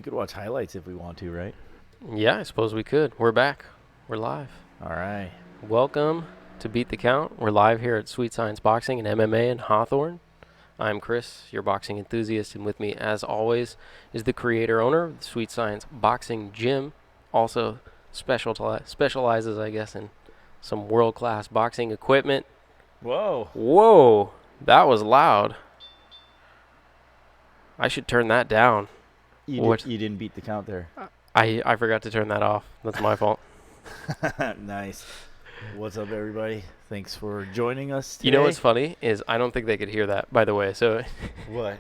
We could watch highlights if we want to, right? Yeah, I suppose we could. We're back. We're live. All right. Welcome to Beat the Count. We're live here at Sweet Science Boxing and MMA in Hawthorne. I'm Chris, your boxing enthusiast, and with me, as always, is the creator-owner of the Sweet Science Boxing Gym. Also specializes, I guess, in some world-class boxing equipment. Whoa, that was loud. I should turn that down. You didn't beat the count there. I forgot to turn that off. That's my fault. Nice. What's up, everybody? Thanks for joining us today. You know what's funny is I don't think they could hear that, by the way. So what?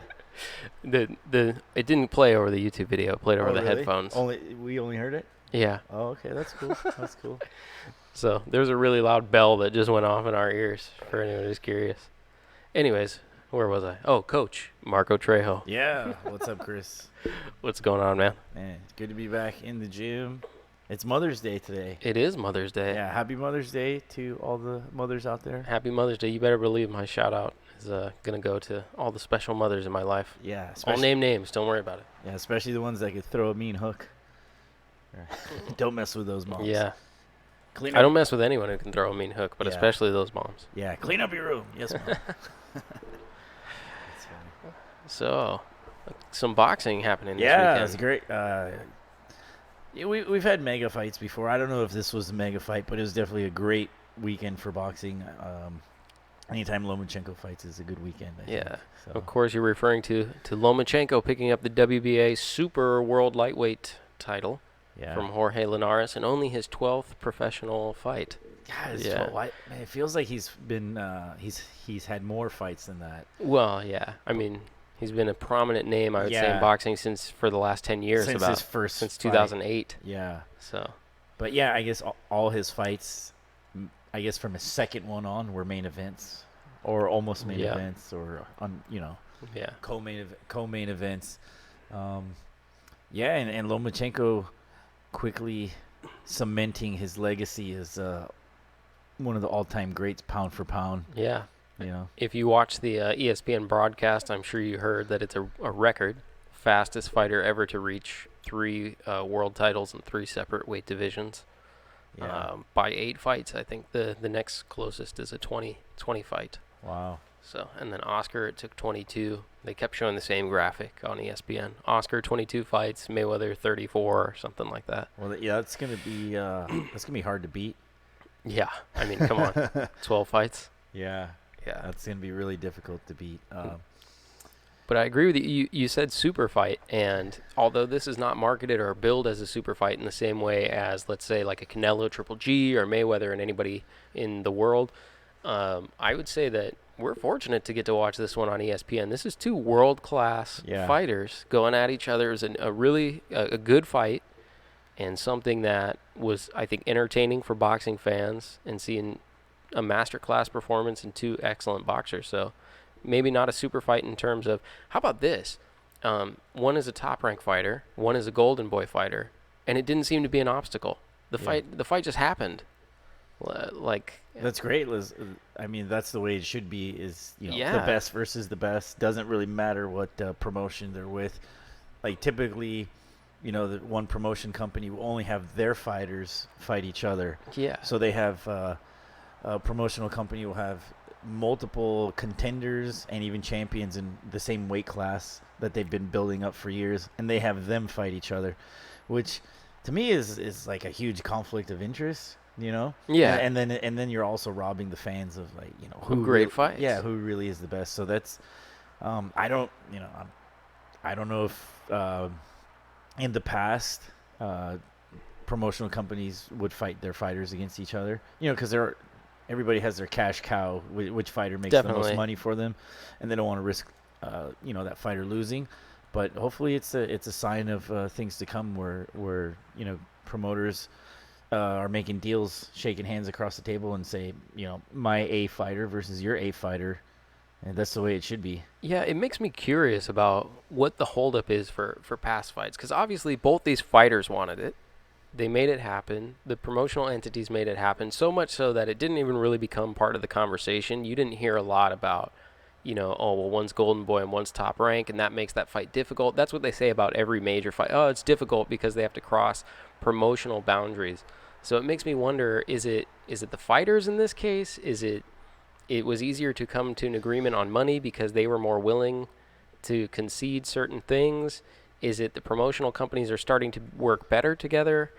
It didn't play over the YouTube video. It played over the really? headphones. We only heard it? Yeah. Oh, okay. That's cool. That's cool. So there's a really loud bell that just went off in our ears for anyone who's curious. Anyways, where was I? Oh, Coach Marco Trejo. Yeah. What's up, Chris? What's going on, man? Man, it's good to be back in the gym. It's Mother's Day today. It is Mother's Day. Yeah, happy Mother's Day to all the mothers out there. Happy Mother's Day. You better believe my shout out is going to go to all the special mothers in my life. Yeah. I'll name names. Don't worry about it. Yeah, especially the ones that could throw a mean hook. Don't mess with those moms. Yeah. I don't mess with anyone who can throw a mean hook, but Yeah. especially those moms. Yeah, clean up your room. Yes, mom. That's funny. So, some boxing happening this Yeah, weekend. it's great. We've had mega fights before. I don't know if this was a mega fight, but it was definitely a great weekend for boxing. Anytime Lomachenko fights is a good weekend. I think. So. Of course, you're referring to Lomachenko picking up the WBA Super World Lightweight title from Jaime Linares, and only his 12th professional fight. God, Yeah. Man, it feels like he's been he's had more fights than that. Well, yeah. I mean, he's been a prominent name, I would say, in Yeah. boxing for the last 10 years. Since his first since fight. 2008. Yeah. So. But yeah, I guess all his fights, I guess from his second one on, were main events, or almost main events, or co-main events. And Lomachenko quickly cementing his legacy as one of the all-time greats, pound for pound. Yeah. You know. If you watch the ESPN broadcast, I'm sure you heard that it's a record, fastest fighter ever to reach 3 world titles in 3 separate weight divisions. Yeah. By 8 fights, I think the next closest is a 20 fight. Wow. So, and then Oscar, it took 22. They kept showing the same graphic on ESPN. Oscar 22 fights, Mayweather 34 or something like that. Well, yeah, that's gonna be hard to beat. Yeah, I mean, come on, 12 fights. Yeah. Yeah, That's gonna be really difficult to beat. But I agree with you. You said super fight, and although this is not marketed or billed as a super fight in the same way as, let's say, like a Canelo Triple G or Mayweather and anybody in the world, I would say that we're fortunate to get to watch this one on ESPN. This is 2 world-class fighters going at each other. It was a really good fight, and something that was, I think, entertaining for boxing fans, and seeing a masterclass performance in 2 excellent boxers. So maybe not a super fight in terms of, how about this? One is a top-ranked fighter, one is a golden boy fighter, and it didn't seem to be an obstacle. The fight just happened. That's great, Liz. I mean, that's the way it should be. Is the best versus the best. Doesn't really matter what promotion they're with. Like typically, the one promotion company will only have their fighters fight each other. Yeah. So they have a promotional company will have multiple contenders and even champions in the same weight class that they've been building up for years, and they have them fight each other, which to me is like a huge conflict of interest. Yeah. And then you're also robbing the fans of who great fights. Yeah, who really is the best. So that's I don't know if in the past promotional companies would fight their fighters against each other. Because everybody has their cash cow, which fighter makes the most money for them, and they don't want to risk that fighter losing. But hopefully it's a sign of things to come where promoters are making deals, shaking hands across the table, and say, my A fighter versus your A fighter, and that's the way it should be. Yeah, it makes me curious about what the holdup is for past fights, because obviously both these fighters wanted it. They made it happen. The promotional entities made it happen, so much so that it didn't even really become part of the conversation. You didn't hear a lot about, oh, well, one's golden boy and one's top rank, and that makes that fight difficult. That's what they say about every major fight. Oh, it's difficult because they have to cross promotional boundaries. So it makes me wonder, is it the fighters in this case? Is it was easier to come to an agreement on money because they were more willing to concede certain things? Is it the promotional companies are starting to work better together?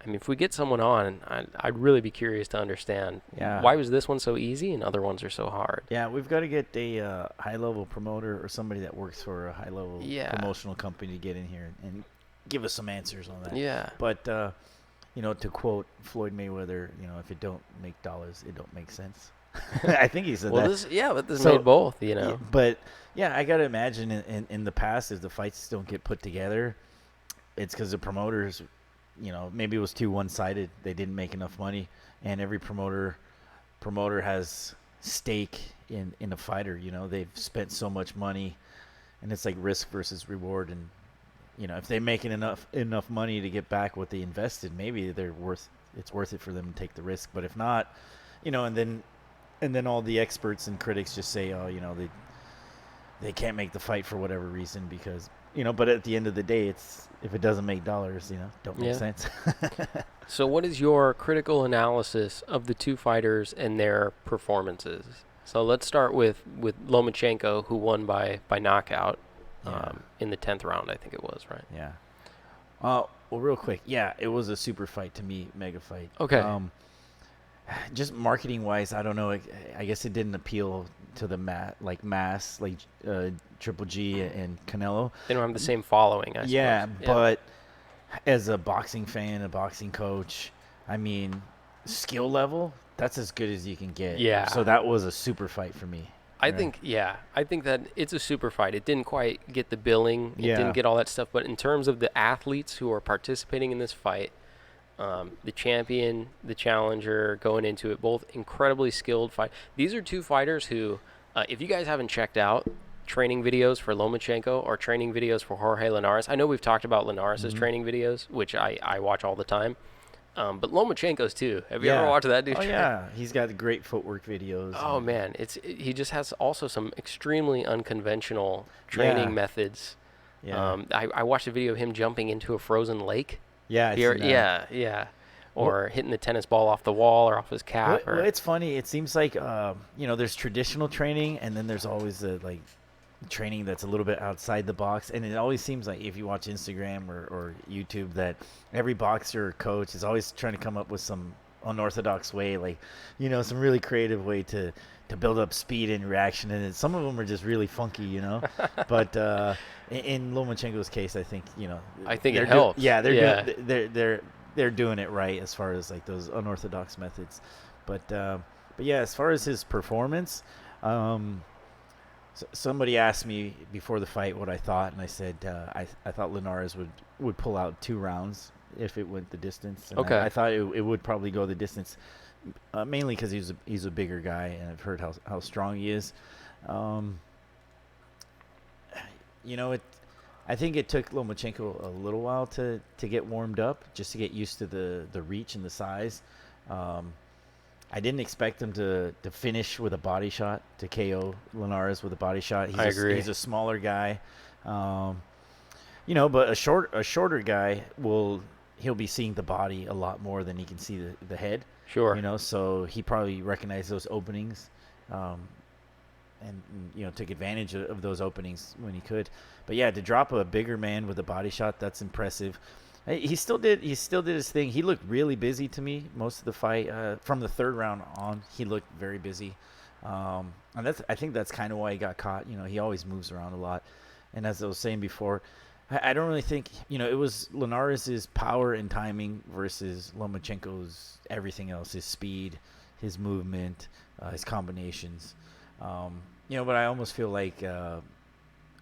I mean, if we get someone on, I'd really be curious to understand why was this one so easy and other ones are so hard. Yeah, we've got to get a high-level promoter or somebody that works for a high-level promotional company to get in here and give us some answers on that. Yeah. But, to quote Floyd Mayweather, if it don't make dollars, it don't make sense. I think he said that. But this made both, But, yeah, I got to imagine in the past, if the fights don't get put together, it's because the promoters – maybe it was too one-sided. They didn't make enough money, and every promoter has stake in a fighter. They've spent so much money, and it's like risk versus reward. And if they're making enough money to get back what they invested, maybe it's worth it for them to take the risk. But if not, and then all the experts and critics just say, oh, they can't make the fight for whatever reason because. But at the end of the day, if it doesn't make dollars, don't make sense. So what is your critical analysis of the two fighters and their performances? So let's start with Lomachenko, who won by knockout in the 10th round, I think it was, right? Yeah. Well, real quick. Yeah, it was a super fight to me, mega fight. Okay. Just marketing-wise, I don't know. I guess it didn't appeal to the mass, like Triple G and Canelo. They don't have the same following, I suppose. Yeah, but as a boxing fan, a boxing coach, I mean, skill level, that's as good as you can get. Yeah. So that was a super fight for me. I think that it's a super fight. It didn't quite get the billing. It didn't get all that stuff. But in terms of the athletes who are participating in this fight, the champion, the challenger, going into it, both incredibly skilled fight. These are two fighters who, if you guys haven't checked out training videos for Lomachenko or training videos for Jorge Linares, I know we've talked about Linares' training videos, which I watch all the time, but Lomachenko's too. Have you ever watched that dude? Oh, yeah. He's got great footwork videos. Oh, man. He just has also some extremely unconventional training methods. Yeah. I watched a video of him jumping into a frozen lake. Yeah. Or hitting the tennis ball off the wall or off his cap. Well, it's funny. It seems like, there's traditional training, and then there's always training that's a little bit outside the box. And it always seems like if you watch Instagram or YouTube that every boxer or coach is always trying to come up with some unorthodox way, some really creative way to build up speed and reaction. And some of them are just really funky, But in Lomachenko's case, I think, I think it helps. They're doing it right as far as those unorthodox methods. But yeah, as far as his performance, somebody asked me before the fight what I thought, and I said I thought Linares would pull out 2 rounds if it went the distance. And okay. I thought it would probably go the distance, mainly because he's a bigger guy, and I've heard how strong he is. I think it took Lomachenko a little while to get warmed up, just to get used to the reach and the size. I didn't expect him to finish with a body shot, to KO Linares with a body shot. I agree. He's a smaller guy, but a shorter guy he'll be seeing the body a lot more than he can see the head. Sure. So he probably recognized those openings, and took advantage of those openings when he could. But yeah, to drop a bigger man with a body shot, that's impressive. He still did his thing. He looked really busy to me most of the fight. From the 3rd round on, he looked very busy. And I think that's kind of why he got caught. He always moves around a lot. And as I was saying before, I don't really think, it was Linares' power and timing versus Lomachenko's everything else, his speed, his movement, his combinations. But I almost feel like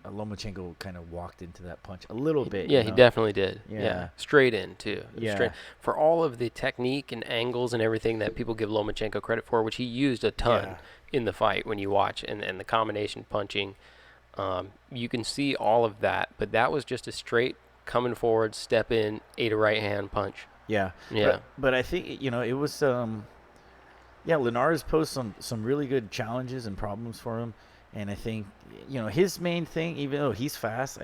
Lomachenko kind of walked into that punch a little bit. Yeah, he definitely did. Yeah. Straight in, too. Yeah. For all of the technique and angles and everything that people give Lomachenko credit for, which he used a ton in the fight when you watch, and the combination punching, you can see all of that. But that was just a straight coming forward, step in, ate a right hand punch. Yeah. But I think, it was Yeah, Linares posed some really good challenges and problems for him, and I think his main thing, even though he's fast,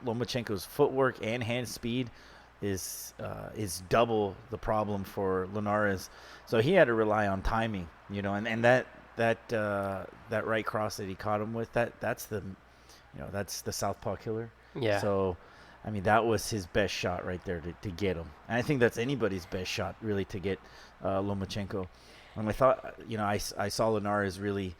Lomachenko's footwork and hand speed is double the problem for Linares. So he had to rely on timing, and that right cross that he caught him with, that's the southpaw killer. Yeah. So, I mean, that was his best shot right there to get him. And I think that's anybody's best shot, really, to get Lomachenko. And I thought, I saw Linares really,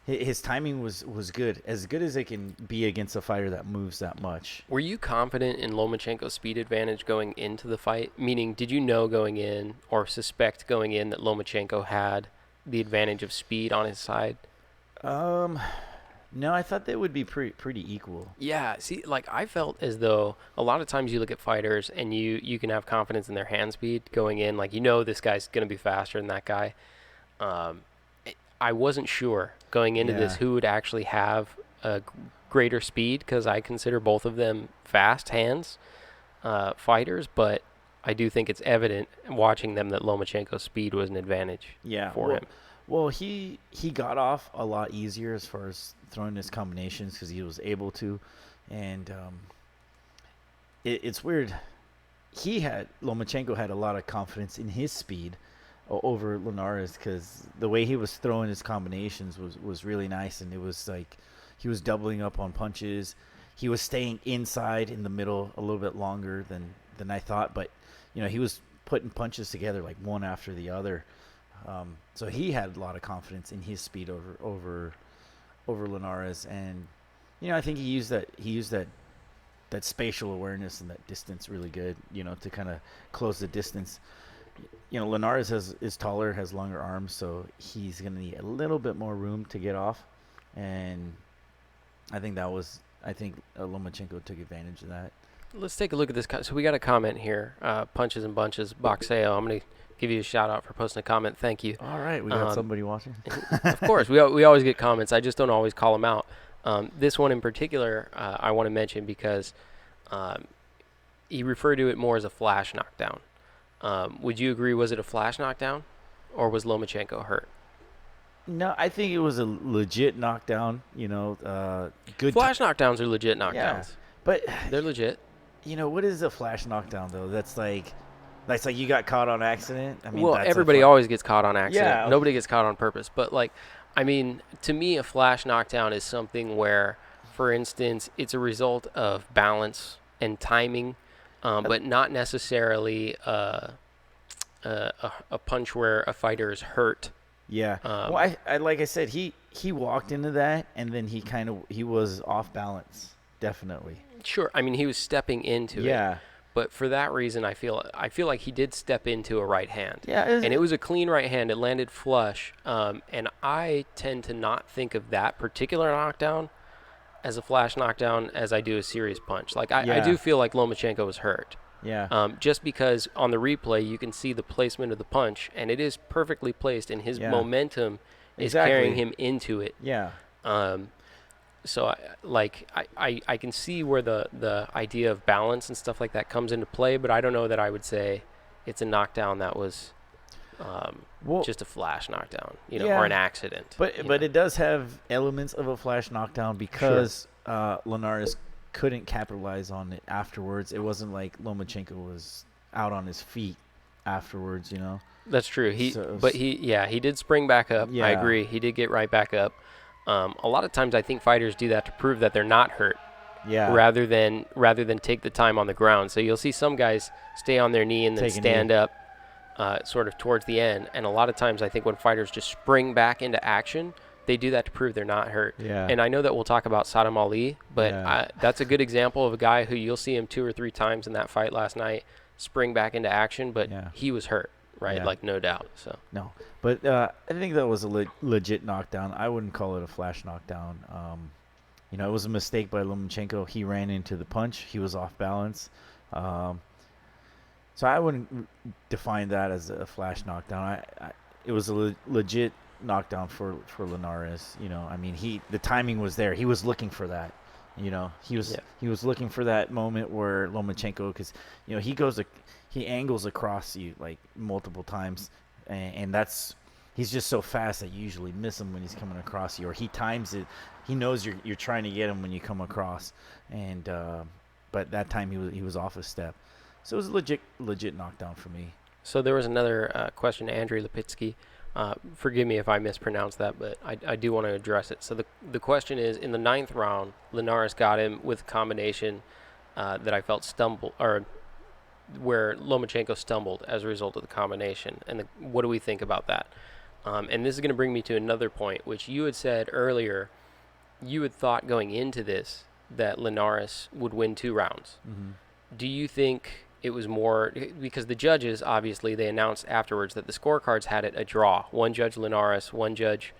his timing was good as it can be against a fighter that moves that much. Were you confident in Lomachenko's speed advantage going into the fight? Meaning, did you know going in or suspect going in that Lomachenko had the advantage of speed on his side? No, I thought they would be pretty equal. Yeah, see, like I felt as though a lot of times you look at fighters and you can have confidence in their hand speed going in, like this guy's going to be faster than that guy. I wasn't sure going into this who would actually have a greater speed because I consider both of them fast hands fighters, but I do think it's evident watching them that Lomachenko's speed was an advantage for him. Well, he got off a lot easier as far as throwing his combinations because he was able to, and it's weird. Lomachenko had a lot of confidence in his speed over Linares because the way he was throwing his combinations was really nice, and it was like he was doubling up on punches. He was staying inside in the middle a little bit longer than I thought, but he was putting punches together like one after the other. So he had a lot of confidence in his speed over Linares, and I think he used that spatial awareness and that distance really good, to kind of close the distance. Linares is taller, has longer arms, so he's going to need a little bit more room to get off, and I think Lomachenko took advantage of that. Let's take a look at this. So we got a comment here, Punches and Bunches, Boxeo. I'm going to give you a shout out for posting a comment. Thank you. All right, we got somebody watching. Of course, we always get comments. I just don't always call them out. This one in particular, I want to mention because he referred to it more as a flash knockdown. Would you agree? Was it a flash knockdown, or was Lomachenko hurt? No, I think it was a legit knockdown. Good. Flash knockdowns are legit knockdowns. Yeah, but they're legit. What is a flash knockdown though? That's like you got caught on accident. I mean, well, everybody always gets caught on accident. Yeah, okay. Nobody gets caught on purpose. But to me, a flash knockdown is something where, for instance, it's a result of balance and timing, but not necessarily a punch where a fighter is hurt. Yeah. Well, I like I said, he walked into that, and then he was off balance, definitely. Sure. I mean, he was stepping into it. Yeah. But for that reason, I feel like he did step into a right hand. Yeah. And it was a clean right hand. It landed flush. And I tend to not think of that particular knockdown as a flash knockdown as I do a serious punch. I do feel like Lomachenko was hurt. Yeah. Just because on the replay you can see the placement of the punch, and it is perfectly placed, and his momentum is carrying him into it. Yeah. So I can see where the idea of balance and stuff like that comes into play, but I don't know that I would say it's a knockdown that was just a flash knockdown, or an accident. But it does have elements of a flash knockdown because Linares couldn't capitalize on it afterwards. It wasn't like Lomachenko was out on his feet afterwards, That's true. He did spring back up. Yeah. I agree. He did get right back up. A lot of times I think fighters do that to prove that they're not hurt. Yeah. Rather than take the time on the ground. So you'll see some guys stay on their knee and then stand up sort of towards the end. And a lot of times I think when fighters just spring back into action, they do that to prove they're not hurt. Yeah. And I know that we'll talk about Sadam Ali, but that's a good example of a guy who you'll see him 2 or 3 times in that fight last night spring back into action, but he was hurt, right? Yeah. Like, no doubt. So no, but I think that was a legit knockdown. I wouldn't call it a flash knockdown. It was a mistake by Lomachenko. He ran into the punch. He was off balance. So I wouldn't define that as a flash knockdown. It was a legit knockdown for Linares. I mean, the timing was there. He was looking for that. He was looking for that moment where Lomachenko, because he angles across you like multiple times, and that's he's just so fast that you usually miss him when he's coming across you, or he times it. He knows you're trying to get him when you come across, and but that time he was off a step, so it was a legit knockdown for me. So there was another question, Andrei Lipitsky. Forgive me if I mispronounce that, but I do want to address it. So the question is, in the 9th round, Linares got him with a combination that I felt where Lomachenko stumbled as a result of the combination. And what do we think about that? And this is going to bring me to another point, which you had said earlier. You had thought going into this that Linares would win 2 rounds. Mm-hmm. Do you think it was more because the judges, obviously, they announced afterwards that the scorecards had it a draw. One judge Linares, one judge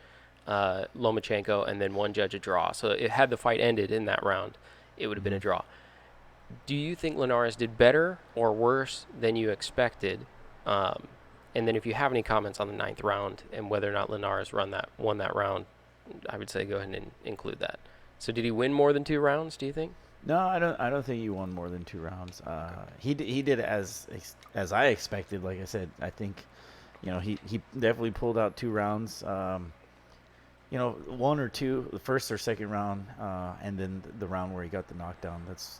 Lomachenko, and then one judge a draw. So had the fight ended in that round, it would have been a draw. Do you think Linares did better or worse than you expected? And then if you have any comments on the 9th round and whether or not Linares won that round, I would say go ahead and include that. So did he win more than 2 rounds, do you think? No, I don't think he won more than 2 rounds. He did as I expected. Like I said, I think, he definitely pulled out 2 rounds. 1 or 2, the first or second round, and then the round where he got the knockdown. That's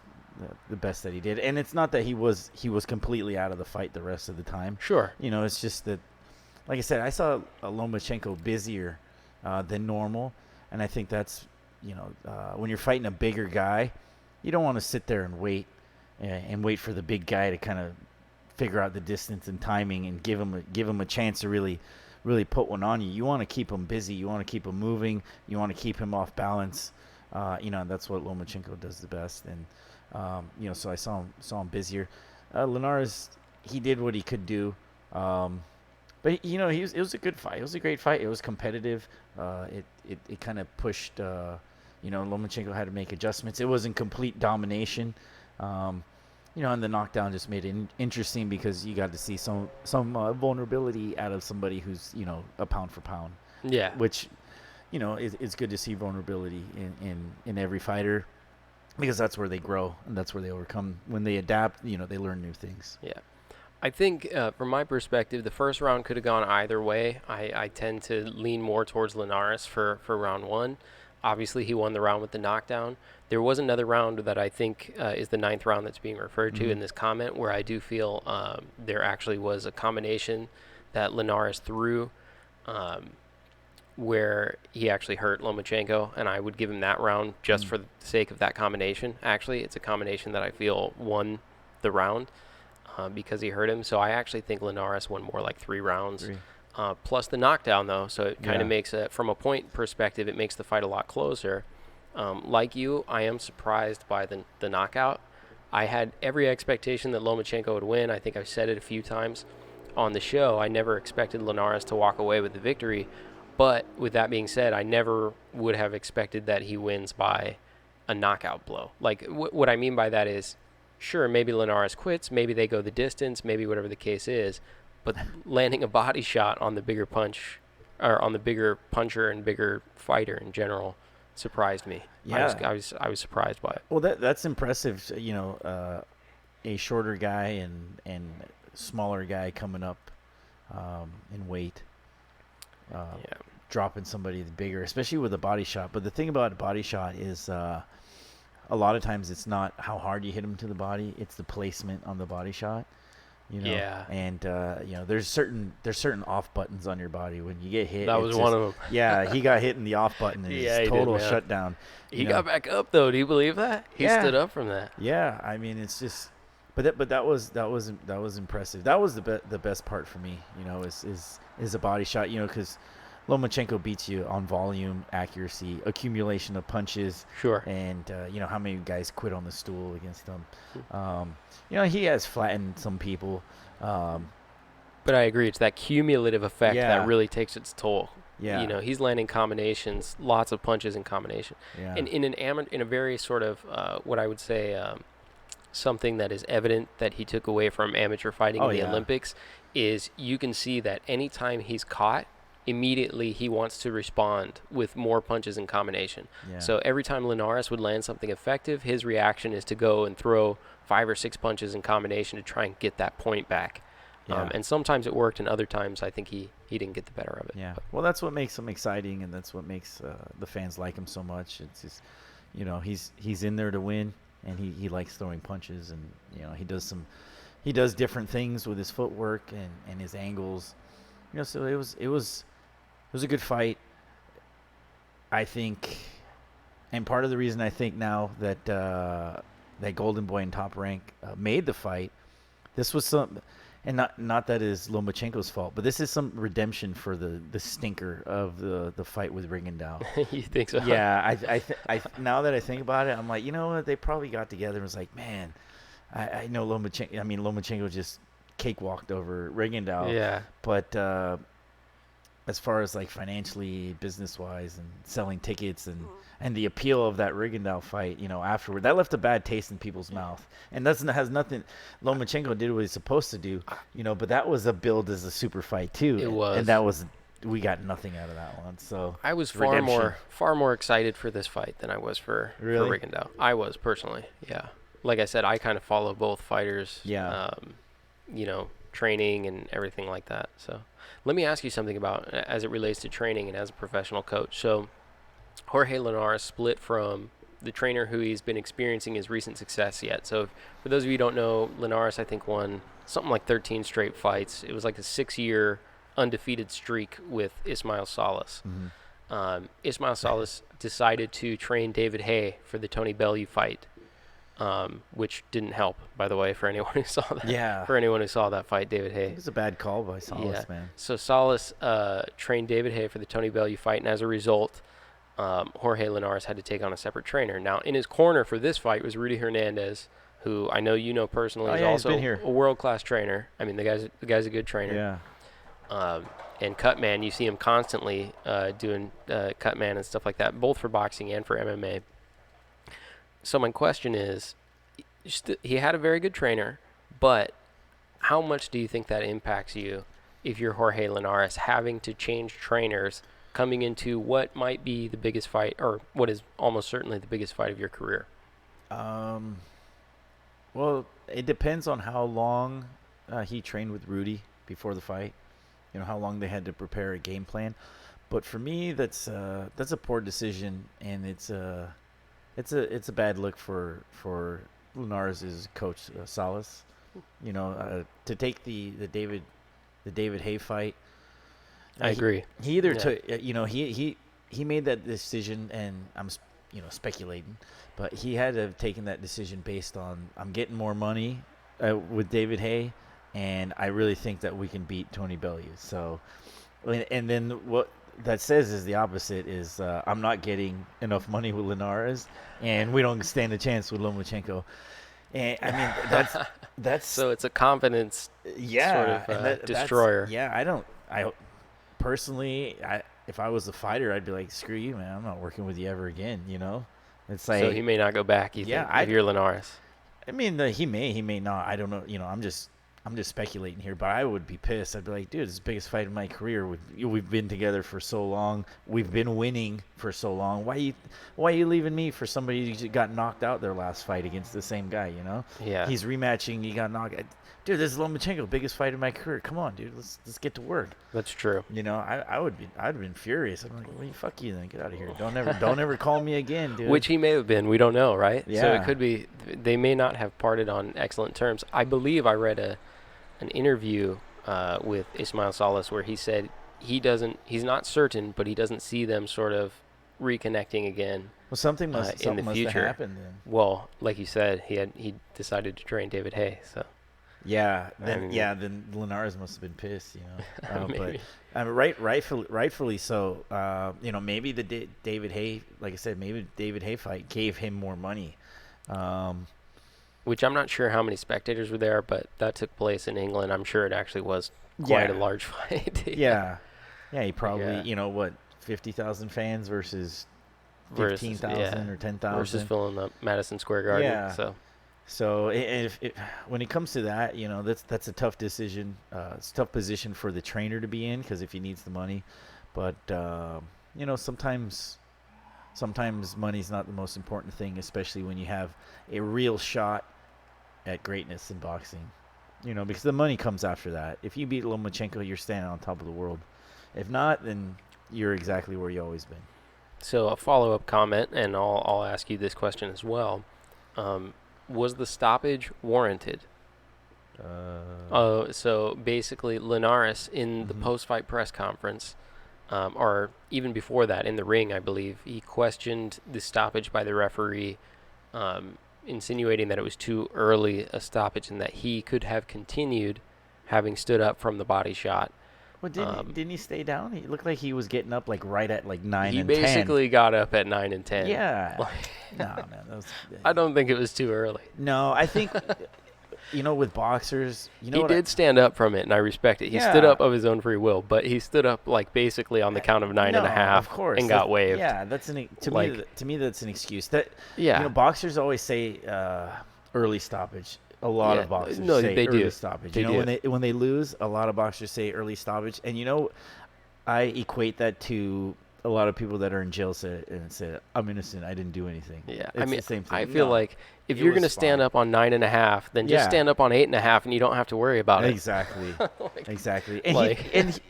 the best that he did. And it's not that he was completely out of the fight the rest of the time. Sure. It's just that, like I said, I saw Lomachenko busier than normal, and I think that's when you're fighting a bigger guy, you don't want to sit there and wait for the big guy to kind of figure out the distance and timing and give him a chance to really put one on you. You want to keep him busy. You want to keep him moving. You want to keep him off balance. And that's what Lomachenko does the best. And so I saw him busier. Linares, he did what he could do. But it was a good fight. It was a great fight. It was competitive. It kind of pushed. Lomachenko had to make adjustments. It wasn't complete domination. And the knockdown just made it interesting because you got to see some vulnerability out of somebody who's a pound for pound. Yeah. Which, it's good to see vulnerability in every fighter, because that's where they grow and that's where they overcome. When they adapt, they learn new things. Yeah. I think from my perspective, the first round could have gone either way. I tend to lean more towards Linares for round 1. Obviously, he won the round with the knockdown. There was another round that I think is the 9th round that's being referred to in this comment, where I do feel there actually was a combination that Linares threw where he actually hurt Lomachenko, and I would give him that round just for the sake of that combination. Actually, it's a combination that I feel won the round because he hurt him. So I actually think Linares won more like 3 rounds. Plus the knockdown, though, so it kind of makes it, from a point perspective, it makes the fight a lot closer. Like you, I am surprised by the knockout. I had every expectation that Lomachenko would win. I think I've said it a few times on the show. I never expected Linares to walk away with the victory. But with that being said, I never would have expected that he wins by a knockout blow. Like, what I mean by that is, sure, maybe Linares quits, maybe they go the distance, maybe whatever the case is, but landing a body shot on the bigger punch, or on the bigger puncher and bigger fighter in general, surprised me. Yeah. I was surprised by it. Well, that's impressive. A shorter guy and smaller guy coming up in weight. Dropping somebody bigger, especially with a body shot. But the thing about a body shot is a lot of times it's not how hard you hit him to the body, it's the placement on the body shot. Yeah. And there's certain off buttons on your body when you get hit. That was one of them. Yeah, he got hit in the off button and it's total shutdown. He got back up though. Do you believe that? He stood up from that. Yeah, I mean it's just, but that was impressive. That was the best part for me. Is a body shot. Because Lomachenko beats you on volume, accuracy, accumulation of punches. Sure. And how many guys quit on the stool against him. He has flattened some people. But I agree, it's that cumulative effect that really takes its toll. Yeah. He's landing combinations, lots of punches in combination. Yeah. And in a very sort of what I would say something that is evident that he took away from amateur fighting in the Olympics is you can see that anytime he's caught, immediately he wants to respond with more punches in combination. Yeah. So every time Linares would land something effective, his reaction is to go and throw 5 or 6 punches in combination to try and get that point back. Yeah. And sometimes it worked, and other times I think he didn't get the better of it. Yeah. Well, that's what makes him exciting, and that's what makes the fans like him so much. It's just, he's in there to win, and he likes throwing punches, and he does different things with his footwork and his angles. So it was a good fight. I think, and part of the reason I think now that that Golden Boy and Top Rank made the fight, this was some, and not that is Lomachenko's fault, but this is some redemption for the stinker of the fight with Rigondeaux. You think so? Yeah, I now that I think about it, I'm like, you know what? They probably got together and was like, man, I know Lomachenko just cakewalked over Rigondeaux. Yeah. But as far as like financially, business wise, and selling tickets and the appeal of that Rigondeaux fight, afterward, that left a bad taste in people's mouth. And has nothing. Lomachenko did what he's supposed to do, but that was a build as a super fight too. It was. And that was. We got nothing out of that one. So I was redemption. far more excited for this fight than I was for Rigondeaux. I was personally, yeah. Like I said, I kind of follow both fighters. Yeah. Training and everything like that. So let me ask you something about as it relates to training and as a professional coach. So Jorge Linares split from the trainer who he's been experiencing his recent success yet. So for those of you who don't know, Linares, I think, won something like 13 straight fights. It was like a 6-year undefeated streak with Ismael Salas. Mm-hmm. Ismael Salas decided to train David Haye for the Tony Bellew fight, which didn't help, by the way, for anyone who saw that. Yeah. For anyone who saw that fight, David Haye. It was a bad call by Salas, man. So Salas trained David Haye for the Tony Bellew fight, and as a result, Jorge Linares had to take on a separate trainer. Now, in his corner for this fight was Rudy Hernandez, who I know you know personally. He's also a world-class trainer. I mean, the guy's a good trainer. Yeah. And Cutman, you see him constantly doing Cutman and stuff like that, both for boxing and for MMA. So my question is, he had a very good trainer, but how much do you think that impacts you if you're Jorge Linares, having to change trainers coming into what might be the biggest fight, or what is almost certainly the biggest fight of your career? Well, it depends on how long he trained with Rudy before the fight. How long they had to prepare a game plan. But for me, that's a poor decision, and it's a bad look for Linares' coach Salas. To take the David Haye fight. I agree. He either took he made that decision, and I'm speculating, but he had to have taken that decision based on, I'm getting more money with David Haye, and I really think that we can beat Tony Bellew. So, and then what that says is the opposite, is I'm not getting enough money with Linares, and we don't stand a chance with Lomachenko. And I mean, that's so it's a confidence sort of destroyer. I personally, if I was a fighter, I'd be like, screw you, man. I'm not working with you ever again. It's like, so he may not go back. Think, if you're Linares. I mean, he may not. I don't know. I'm just speculating here, but I would be pissed. I'd be like, dude, this is the biggest fight of my career. We've been together for so long. We've been winning for so long. Why are you leaving me for somebody who got knocked out their last fight against the same guy? Yeah. He's rematching. He got knocked out. Dude, this is Lomachenko, biggest fight of my career. Come on, dude. Let's get to work. That's true. I'd have been furious. I'm like, well, fuck you then. Get out of here. Don't ever call me again, dude. Which he may have been. We don't know, right? Yeah. So it could be they may not have parted on excellent terms. I believe I read an interview with Ismael Salas where he said he's not certain, but he doesn't see them sort of reconnecting again. Well, something must have happened then. Well, like you said, he decided to train David Haye, so. Yeah, then Linares must have been pissed, Maybe. But rightfully so. Maybe the David Haye, like I said, maybe the David Haye fight gave him more money. Which I'm not sure how many spectators were there, but that took place in England. I'm sure it actually was quite a large fight. Yeah, he probably 50,000 fans versus 15,000 or 10,000 versus filling up Madison Square Garden. Yeah. So when it comes to that, that's a tough decision. It's a tough position for the trainer to be in, because if he needs the money, but sometimes money's not the most important thing, especially when you have a real shot at greatness in boxing. because the money comes after that. If you beat Lomachenko, you're standing on top of the world. If not, then you're exactly where you always been. So a follow-up comment, and I'll ask you this question as well. Was the stoppage warranted? So basically, Linares in the post-fight press conference, or even before that, in the ring, I believe, he questioned the stoppage by the referee, insinuating that it was too early a stoppage and that he could have continued having stood up from the body shot. Well, didn't he stay down? He looked like he was getting up like right at like 9 He and 10. basically got up at 9 and 10. Yeah. No, man. I don't think it was too early. No, I think, with boxers, He did stand up from it, and I respect it. He stood Yeah. up of his own free will, but he stood up like basically on the count of 9.5, of course, and got waved. Yeah, that's to me that's an excuse. That Yeah. boxers always say early stoppage. A lot of boxers say they early do. stoppage. They do. When they lose, a lot of boxers say early stoppage, and I equate that to a lot of people that are in jail say I'm innocent. I didn't do anything. Yeah, It's the same thing. I feel like if it you're going to was stand fine. up on 9.5, then just stand up on 8.5, and you don't have to worry about it. Exactly. Like- Exactly. And like-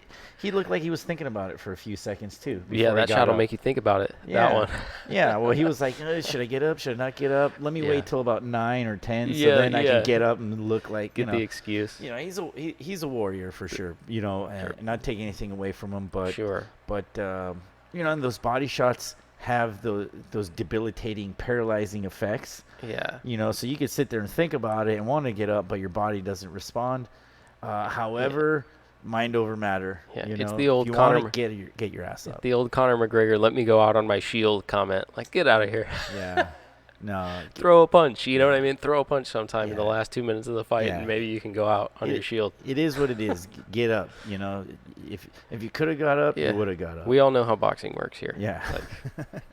he looked like he was thinking about it for a few seconds too. Yeah, before he that got shot will up. make you think about it. Yeah. That one. Yeah, well, he was like, should I get up? Should I not get up? Let me Yeah. wait till about 9 or 10, so Yeah, then I yeah. can get up and look like Get the excuse. he's a warrior for sure. And not taking anything away from him, but Sure. and those body shots have those debilitating, paralyzing effects. Yeah. So you could sit there and think about it and want to get up, but your body doesn't respond. However, mind over matter. Yeah, You it's know? the old if you Conor want to get your ass up. The old Conor McGregor, let me go out on my shield comment. Like, get out of here. Yeah. No. Throw a punch. You know what I mean? Throw a punch sometime in the Yeah. last 2 minutes of the fight, Yeah. and maybe you can go out on your shield. It is what it is. Get up. If you could have got up, Yeah. you would have got up. We all know how boxing works here. Yeah. Like,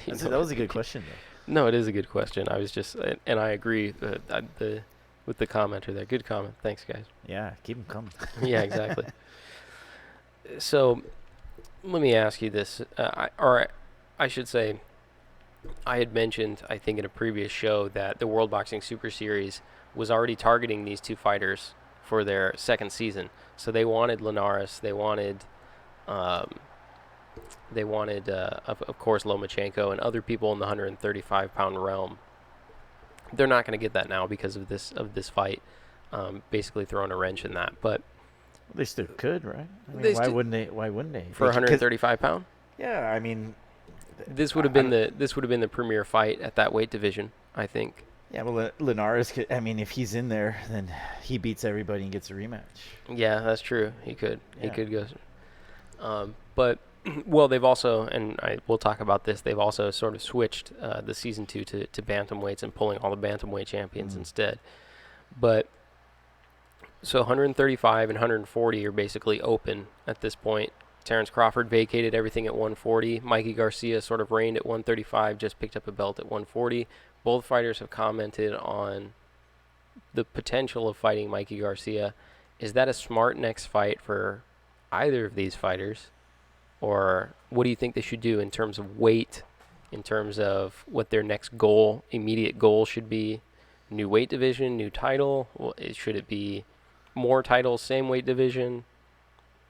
That was a good question, though. No, it is a good question. I was just, and I agree with the commenter there. Good comment. Thanks, guys. Yeah, keep them coming. Yeah, exactly. So, let me ask you this, I should say, I had mentioned, I think in a previous show, that the World Boxing Super Series was already targeting these two fighters for their second season. So they wanted Linares, they wanted, of course, Lomachenko and other people in the 135-pound realm. They're not going to get that now because of this fight, basically throwing a wrench in that. But They still could, right? I mean, They why still- wouldn't they? Why wouldn't they? for 135 pound, Yeah, I mean, this would have been the premier fight at that weight division, I think. yeah. Well, Linares could. I mean, if he's in there, then he beats everybody and gets a rematch. Yeah, that's true. He could Yeah. go. But well, they've also, and we'll talk about this. They've also sort of switched the season 2 to bantamweights and pulling all the bantamweight champions instead. But so 135 and 140 are basically open at this point. Terrence Crawford vacated everything at 140. Mikey Garcia sort of reigned at 135, just picked up a belt at 140. Both fighters have commented on the potential of fighting Mikey Garcia. Is that a smart next fight for either of these fighters? Or what do you think they should do in terms of weight, in terms of what their next goal, immediate goal should be? New weight division, new title? Should it be more titles, same weight division?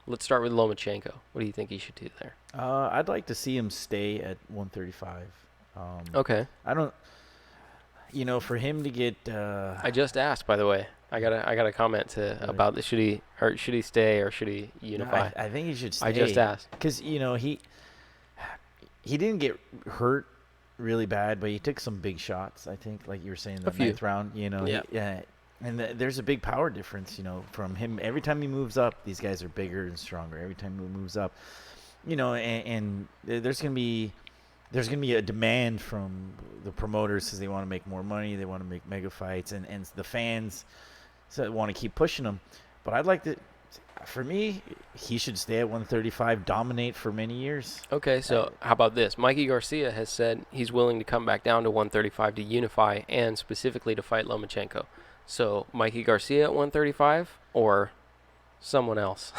Let's start with Lomachenko. What do you think he should do there? I'd like to see him stay at 135. Okay. I don't. For him to get. I just asked, by the way. I got a comment about this. Should he stay or should he unify? I think he should stay. I just asked. Because he didn't get hurt really bad, but he took some big shots. I think, like you were saying, the few. ninth round. Yeah. And there's a big power difference. From him. Every time he moves up, these guys are bigger and stronger. Every time he moves up, and there's gonna be a demand from the promoters because they want to make more money. They want to make mega fights, and the fans want to keep pushing them. But I'd like to. For me, he should stay at 135, dominate for many years. Okay, so how about this? Mikey Garcia has said he's willing to come back down to 135 to unify and specifically to fight Lomachenko. So Mikey Garcia at 135 or someone else?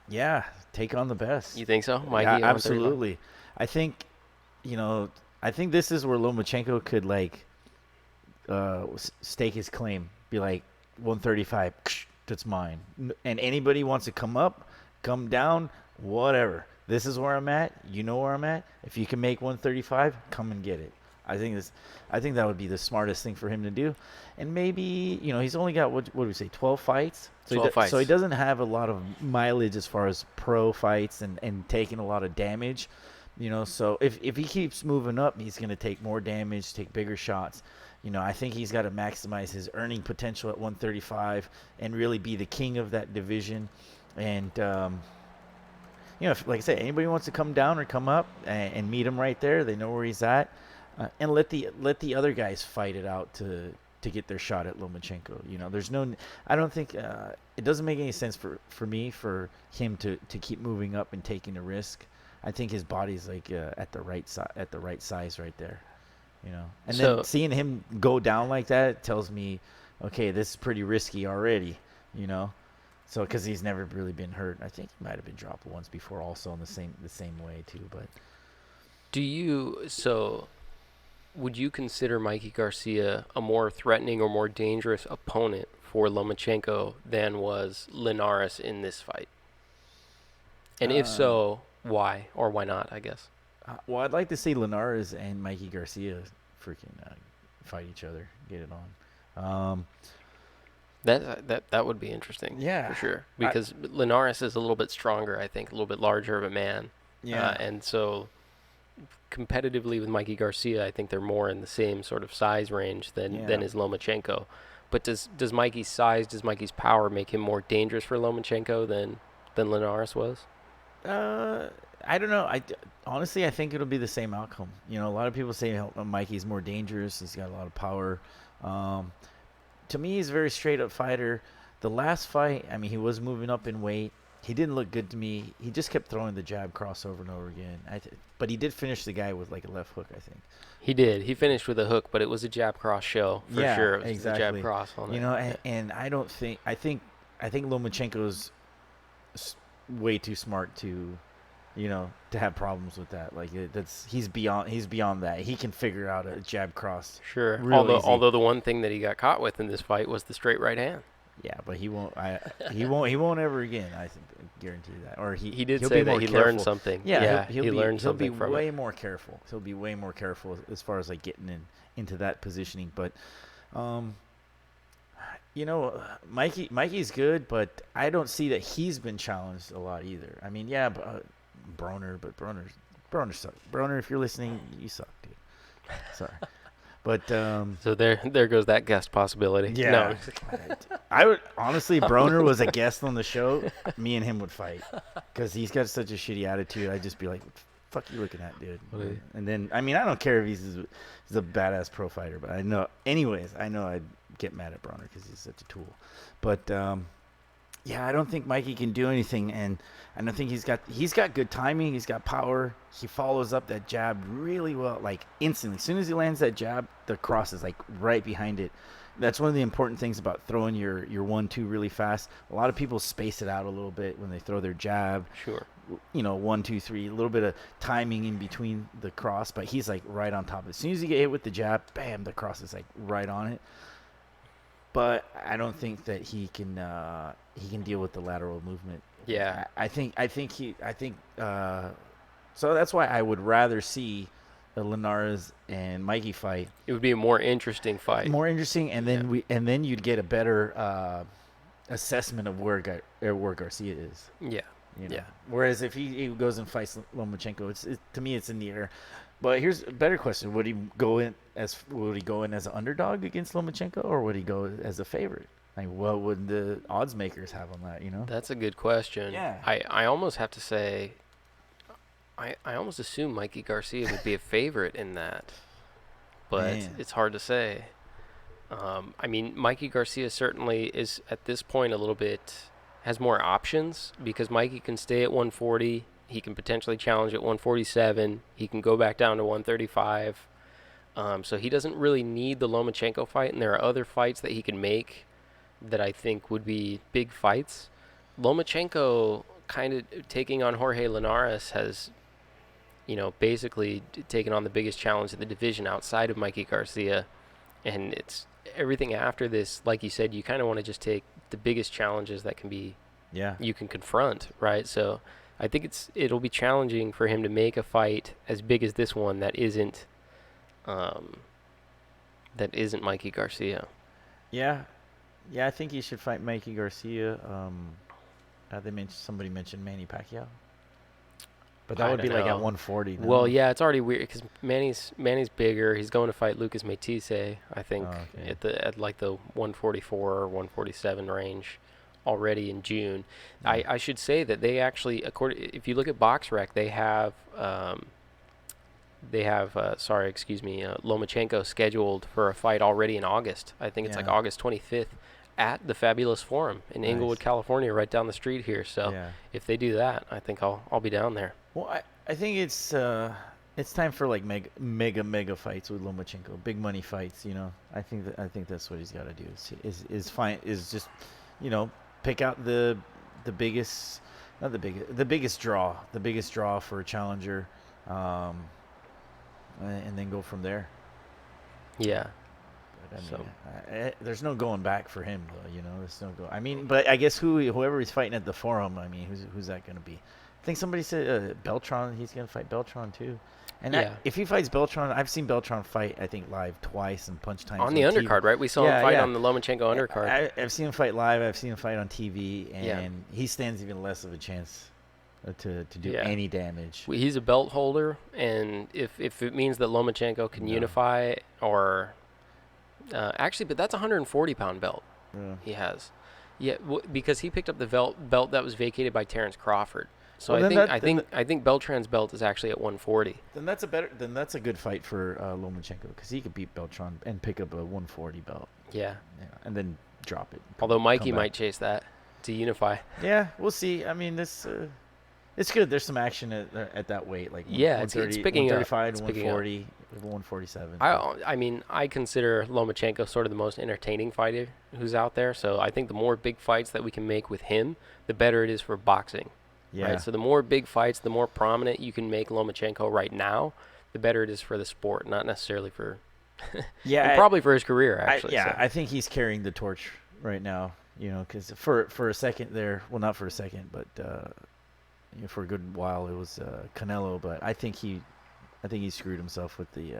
Yeah, take on the best. You think so? Mikey Yeah, at 135? absolutely. I think this is where Lomachenko could stake his claim. Be like 135, that's mine. And anybody wants to come up, come down, whatever. This is where I'm at. You know where I'm at. If you can make 135, come and get it. I think that would be the smartest thing for him to do. And maybe, he's only got what do we say, 12 fights? 12 fights. So he doesn't have a lot of mileage as far as pro fights and taking a lot of damage. So if he keeps moving up, he's going to take more damage, take bigger shots. I think he's got to maximize his earning potential at 135 and really be the king of that division. And if, like I said, anybody wants to come down or come up and meet him right there, they know where he's at, and let the other guys fight it out to get their shot at Lomachenko. There's no, I don't think it doesn't make any sense for him to keep moving up and taking a risk. I think his body's like at the right size right there. And then seeing him go down like that tells me, okay, this is pretty risky already. So because he's never really been hurt. I think he might have been dropped once before, also in the same way too. But would you consider Mikey Garcia a more threatening or more dangerous opponent for Lomachenko than was Linares in this fight? And if so, why or why not? I guess. Well, I'd like to see Linares and Mikey Garcia freaking fight each other, get it on. That would be interesting. Yeah, for sure. Because Linares is a little bit stronger, I think, a little bit larger of a man. Yeah, and so competitively with Mikey Garcia, I think they're more in the same sort of size range than is Lomachenko. But does Mikey's size, does Mikey's power make him more dangerous for Lomachenko than Linares was? I don't know. Honestly, I think it'll be the same outcome. A lot of people say Mikey's more dangerous. He's got a lot of power. To me, he's a very straight-up fighter. The last fight, he was moving up in weight. He didn't look good to me. He just kept throwing the jab cross over and over again. But he did finish the guy with like a left hook, I think. He did. He finished with a hook, but it was a jab cross show for sure. It was exactly. The jab cross on it. And I don't think I think Lomachenko's way too smart to have problems with that. Like he's beyond that. He can figure out a jab cross. Sure. Easy. Although the one thing that he got caught with in this fight was the straight right hand. Yeah, but he won't. He won't ever again. I guarantee you that. Or he did say that he learned something. Yeah, he learned something from it. He'll be way more careful. He'll be way more careful as far as like getting into that positioning. But, Mikey's good, but I don't see that he's been challenged a lot either. Broner sucks. Broner, if you're listening, you suck, dude. Sorry. But so there goes that guest possibility. Yeah. No. I would honestly, Broner was a guest on the show, me and him would fight because he's got such a shitty attitude. I'd just be like, "Fuck you looking at, dude." Okay. And then I don't care if he's a badass pro fighter, but I know I'd get mad at Broner because he's such a tool. But I don't think Mikey can do anything, and I don't think he's got good timing. He's got power. He follows up that jab really well, like instantly. As soon as he lands that jab, the cross is like right behind it. That's one of the important things about throwing your 1-2 really fast. A lot of people space it out a little bit when they throw their jab. Sure. 1, 2, 3, a little bit of timing in between the cross, but he's like right on top of it. As soon as you get hit with the jab, bam, the cross is like right on it. But I don't think that he can deal with the lateral movement. Yeah. So that's why I would rather see the Linares and Mikey fight. It would be a more interesting fight. More interesting, and then you'd get a better assessment of where Garcia is. Yeah. Yeah. Whereas if he goes and fights Lomachenko, to me it's in the air. But here's a better question: Would he go in as an underdog against Lomachenko, or would he go as a favorite? Like, what would the odds makers have on that? That's a good question. Yeah. I almost have to say, I almost assume Mikey Garcia would be a favorite in that, but it's hard to say. Mikey Garcia certainly is at this point a little bit has more options because Mikey can stay at 140. He can potentially challenge at 147. He can go back down to 135. So he doesn't really need the Lomachenko fight, and there are other fights that he can make that I think would be big fights. Lomachenko kind of taking on Jorge Linares has, basically taken on the biggest challenge in the division outside of Mikey Garcia. and it's everything after this. Like you said, you kind of want to just take the biggest challenges that can be you can confront, right? So I think it'll be challenging for him to make a fight as big as this one that isn't Mikey Garcia. Yeah. Yeah, I think he should fight Mikey Garcia. Somebody mentioned Manny Pacquiao. But that would be like at 140. No? Well, yeah, it's already weird because Manny's bigger. He's going to fight Lucas Matthysse, I think, at like the 144 or 147 range already in June. Yeah. I should say that they actually, if you look at BoxRec, they have Lomachenko scheduled for a fight already in August. I think it's like August 25th at the Fabulous Forum in Inglewood, California, right down the street here. So if they do that, I think I'll be down there. Well, I think it's time for like mega fights with Lomachenko, big money fights. You know, I think that's what he's got to do. Is just, you know, pick out the biggest draw for a challenger, and then go from there. Yeah. But, there's no going back for him, though. You know, there's no go. I mean, but I guess whoever he's fighting at the Forum, I mean, who's that going to be? I think somebody said Beltran. He's going to fight Beltran too. And if he fights Beltran, I've seen Beltran fight, I think, live twice and punch times on the undercard, right? We saw him fight on the Lomachenko undercard. I've seen him fight live. I've seen him fight on TV, and he stands even less of a chance to do any damage. He's a belt holder, and if it means that Lomachenko can unify or actually, but that's a 140-pound belt he has. Yeah, because he picked up the belt that was vacated by Terrence Crawford. So I think Beltran's belt is actually at 140. Then that's a good fight for Lomachenko, because he could beat Beltran and pick up a 140 belt. Yeah, and then drop it. Although Mikey might chase that to unify. Yeah, we'll see. I mean, this it's good. There's some action at that weight, like it's picking up. 135 to 140, 147. I mean, I consider Lomachenko sort of the most entertaining fighter who's out there. So I think the more big fights that we can make with him, the better it is for boxing. Yeah. Right? So the more big fights, the more prominent you can make Lomachenko right now, the better it is for the sport, not necessarily for and probably for his career, actually. I think he's carrying the torch right now, you know, because for a second there, well, not for a second, but you know, for a good while it was Canelo, but I think he screwed himself with the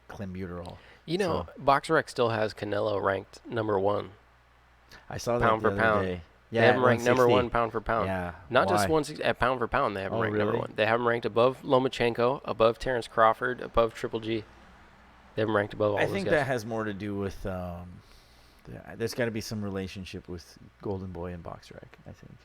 clenbuterol. You know, BoxRec still has Canelo ranked number 1. I saw that pound for pound. Day. Yeah, they have him ranked number 1 pound for pound. Yeah, not just 160 at pound for pound. They have him ranked number 1. They have him ranked above Lomachenko, above Terrence Crawford, above Triple G. They have him ranked above all those guys. I think that has more to do with there's got to be some relationship with Golden Boy and BoxRec, I think.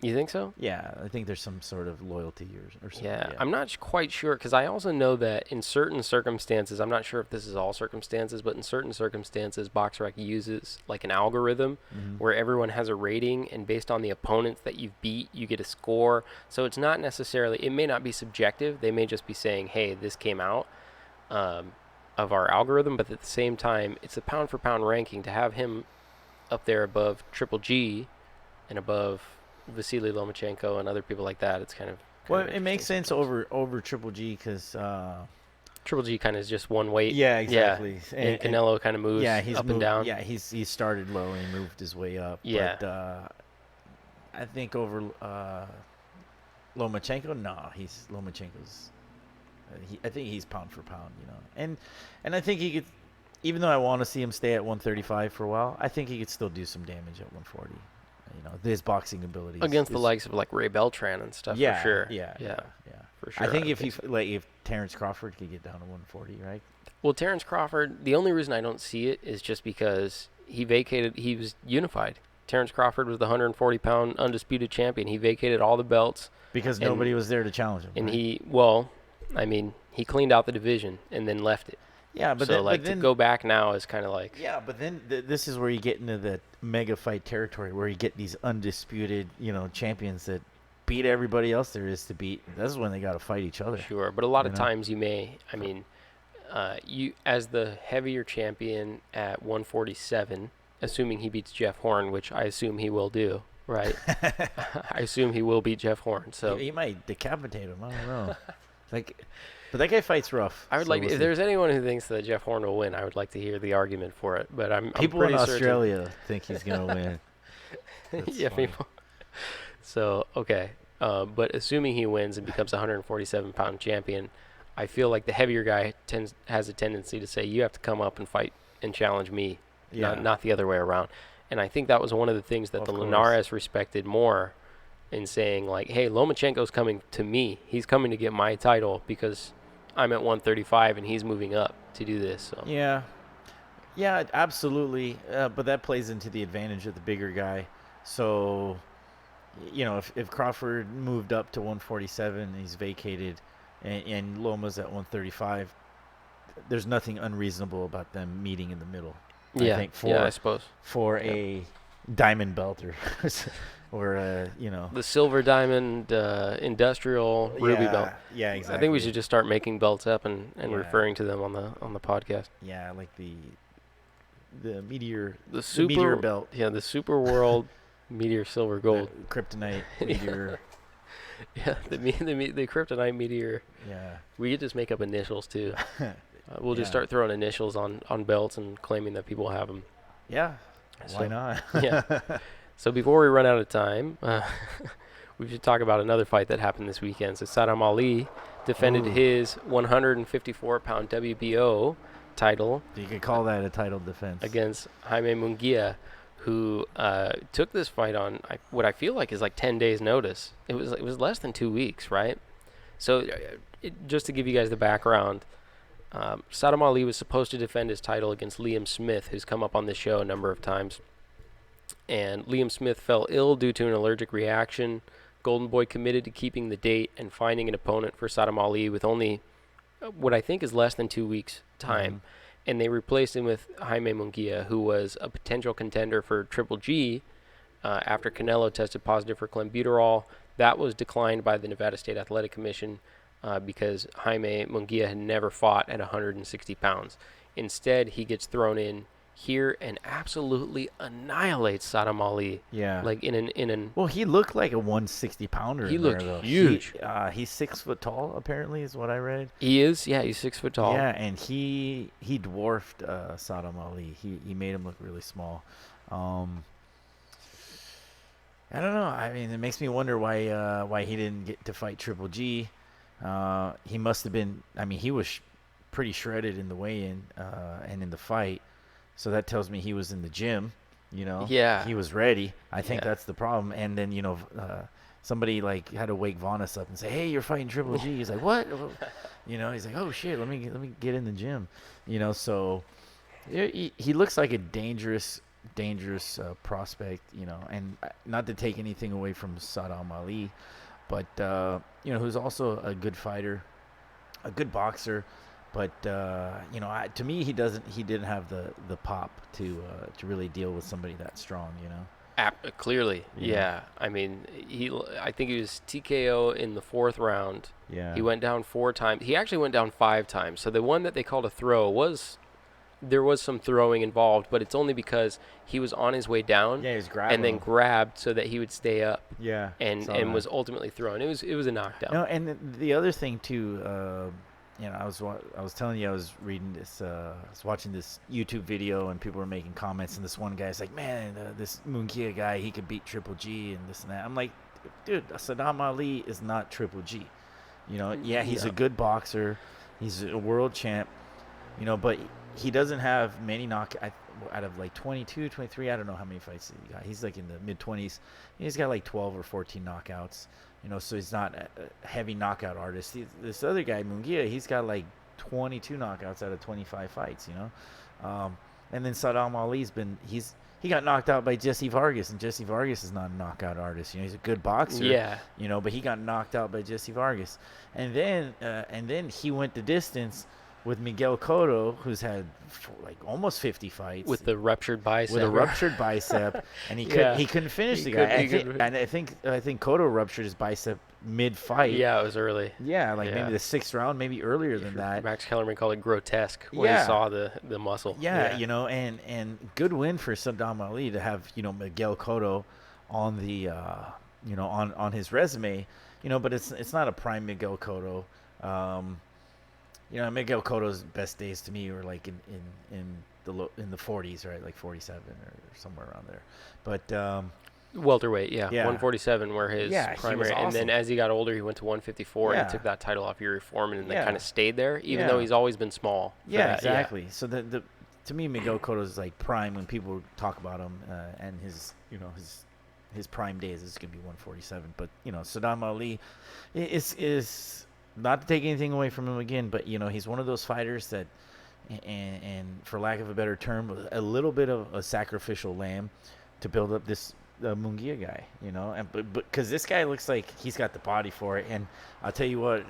You think so? Yeah, I think there's some sort of loyalty or something. Yeah, I'm not quite sure, because I also know that in certain circumstances, I'm not sure if this is all circumstances, but in certain circumstances, BoxRec uses like an algorithm where everyone has a rating, and based on the opponents that you've beat, you get a score. So it's not necessarily, it may not be subjective. They may just be saying, hey, this came out of our algorithm, but at the same time, it's a pound for pound ranking. To have him up there above Triple G and above Vasily Lomachenko and other people like that, it's kind of it makes sense over Triple G, because Triple G kind of is just one weight. Yeah, exactly. Yeah. And Canelo kind of moves up and down. Yeah, he started low and moved his way up. Yeah. But I think over Lomachenko, Lomachenko's. I think he's pound for pound, you know, and I think he could, even though I want to see him stay at 135 for a while, I think he could still do some damage at 140. You know, his boxing abilities against the likes of like Ray Beltran and stuff. For sure. Yeah, for sure. I think if Terrence Crawford could get down to 140, right? Well, Terrence Crawford, the only reason I don't see it is just because he was unified. Terrence Crawford was the 140-pound undisputed champion. He vacated all the belts because nobody was there to challenge him. And he cleaned out the division and then left it. Yeah, but so to go back now is kind of like. Yeah, but then this is where you get into the mega fight territory, where you get these undisputed, you know, champions that beat everybody else there is to beat. This is when they got to fight each other. Sure, but a lot of times you as the heavier champion at 147, assuming he beats Jeff Horn, which I assume he will do, right? I assume he will beat Jeff Horn. So he might decapitate him. I don't know. But that guy fights rough. I would so like we'll if see. there's anyone who thinks that Jeff Horn will win, I would like to hear the argument for it. But I'm People pretty in certain. Australia think he's gonna win. That's Yeah, funny. people. So okay, but assuming he wins and becomes a 147-pound champion, I feel like the heavier guy has a tendency to say, "You have to come up and fight and challenge me, Yeah. not the other way around." And I think that was one of the things that Of the course. Linares respected more, in saying like, "Hey, Lomachenko's coming to me. He's coming to get my title because I'm at 135 and he's moving up to do this." So. Yeah. Yeah, absolutely. But that plays into the advantage of the bigger guy. So, if Crawford moved up to 147, he's vacated, and Loma's at 135, there's nothing unreasonable about them meeting in the middle. Yeah, I think I suppose. for Yeah. a diamond belt or The silver diamond industrial ruby belt. Yeah, exactly. I think we should just start making belts up and Yeah. referring to them on the podcast. Yeah, like the meteor The super meteor belt. Yeah, the super world meteor silver gold. The kryptonite meteor. Yeah, the kryptonite meteor. Yeah. We could just make up initials too. We'll just Yeah. start throwing initials on belts and claiming that people have them. Yeah. So- Why not? Yeah. So before we run out of time, we should talk about another fight that happened this weekend. So Sadam Ali defended Ooh. his 154-pound WBO title You could call that a title defense. against Jaime Mungia, who took this fight on what I feel like is like 10 days' notice. It was less than 2 weeks, right? So just to give you guys the background, Sadam Ali was supposed to defend his title against Liam Smith, who's come up on this show a number of times. And Liam Smith fell ill due to an allergic reaction. Golden Boy committed to keeping the date and finding an opponent for Sadam Ali with only what I think is less than 2 weeks' time. And they replaced him with Jaime Mungia, who was a potential contender for Triple G after Canelo tested positive for clenbuterol. That was declined by the Nevada State Athletic Commission because Jaime Mungia had never fought at 160 pounds. Instead, he gets thrown in here and absolutely annihilates Sadam Ali. Yeah. Like in an Well, he looked like a 160 pounder. He in there, looked though. huge. He's 6 foot tall, apparently, is what I read. he's 6 foot tall. Yeah, and he dwarfed Sadam Ali. He made him look really small. I don't know. I mean, it makes me wonder why he didn't get to fight Triple G. He must have been. I mean, he was pretty shredded in the weigh-in and in the fight, so that tells me he was in the gym. Yeah. he was ready. I think Yeah. that's the problem. And then somebody like had to wake Vanas up and say, "Hey, you're fighting Triple G." He's like, "What?" He's like, "Oh shit, let me get in the gym." So he looks like a dangerous prospect. And not to take anything away from Sadam Ali, but who's also a good fighter, a good boxer. But to me, he didn't have the pop to really deal with somebody that strong. Clearly, yeah. I mean, I think he was TKO in the 4th round. Yeah. He went down 4 times. He actually went down 5 times. So the one that they called a throw there was some throwing involved, but it's only because he was on his way down. Yeah, he was grabbing and then him. grabbed so that he would stay up. Yeah. And saw that. was ultimately thrown. It was a knockdown. No, and the other thing too, I was telling you I was reading this, I was watching this YouTube video and people were making comments, and this one guy's like, "Man, this Munguia guy, he could beat Triple G and this and that." I'm like, dude, Sadam Ali is not Triple G. Yeah, he's a good boxer, he's a world champ, but he doesn't have many out of like 22, 23. I don't know how many fights he got. He's like in the mid 20s. He's got like 12 or 14 knockouts. So he's not a heavy knockout artist. This other guy, Munguia, he's got like 22 knockouts out of 25 fights. And then Sadam Ali's he got knocked out by Jesse Vargas, and Jesse Vargas is not a knockout artist. He's a good boxer. Yeah. But he got knocked out by Jesse Vargas, and then he went the distance with Miguel Cotto, who's had like almost 50 fights With the ruptured bicep. with a ruptured bicep, and he couldn't finish the guy. I think Cotto ruptured his bicep mid-fight. Yeah, it was early. Yeah, maybe the 6th round, maybe earlier than that. Max Kellerman called it grosque when he saw the muscle. Yeah, and good win for Sadam Ali to have Miguel Cotto on the on his resume, but it's not a prime Miguel Cotto. You know, Miguel Cotto's best days to me were like in the 40s, right? Like 47 or somewhere around there. But Welterweight, yeah, yeah, 147 were his yeah, he was primary, and then awesome. as he got older, he went to 154, and he Yeah, took that title off Yuri Foreman, and then kind yeah, of stayed there, even though yeah, he's always been small for yeah, that. Yeah, exactly. So the to me, Miguel Cotto's like prime when people talk about him, and his prime days is gonna be 147. But Sadam Ali is not to take anything away from him again, but he's one of those fighters that, and for lack of a better term, a little bit of a sacrificial lamb to build up this Munguia guy, and but because this guy looks like he's got the body for it, and I'll tell you what,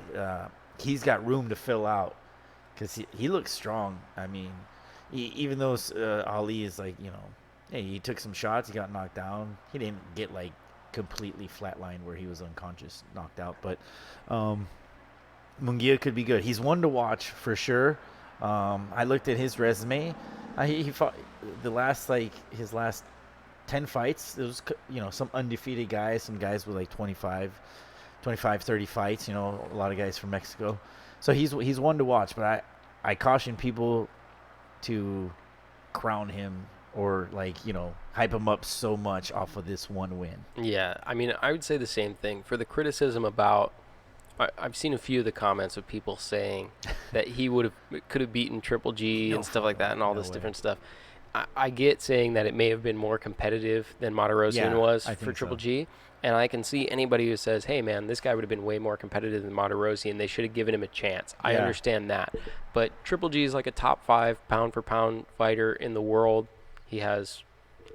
he's got room to fill out because he looks strong. I mean, even though Ali is like, hey, he took some shots, he got knocked down, he didn't get like completely flatlined where he was unconscious, knocked out, but Munguia could be good. He's one to watch for sure. I looked at his resume. He fought his last 10 fights. There was some undefeated guys, some guys with like 25, 30 fights. A lot of guys from Mexico. So he's one to watch. But I caution people to crown him or hype him up so much off of this one win. yeah. I mean, I would say the same thing for the criticism about. I've seen a few of the comments of people saying that he could have beaten Triple G and stuff like that and all this different stuff. I get saying that it may have been more competitive than Martirosyan was for Triple G, and I can see anybody who says, hey, man, this guy would have been way more competitive than Martirosyan. They should have given him a chance. I understand that. But Triple G is like a top 5 pound-for-pound fighter in the world. He has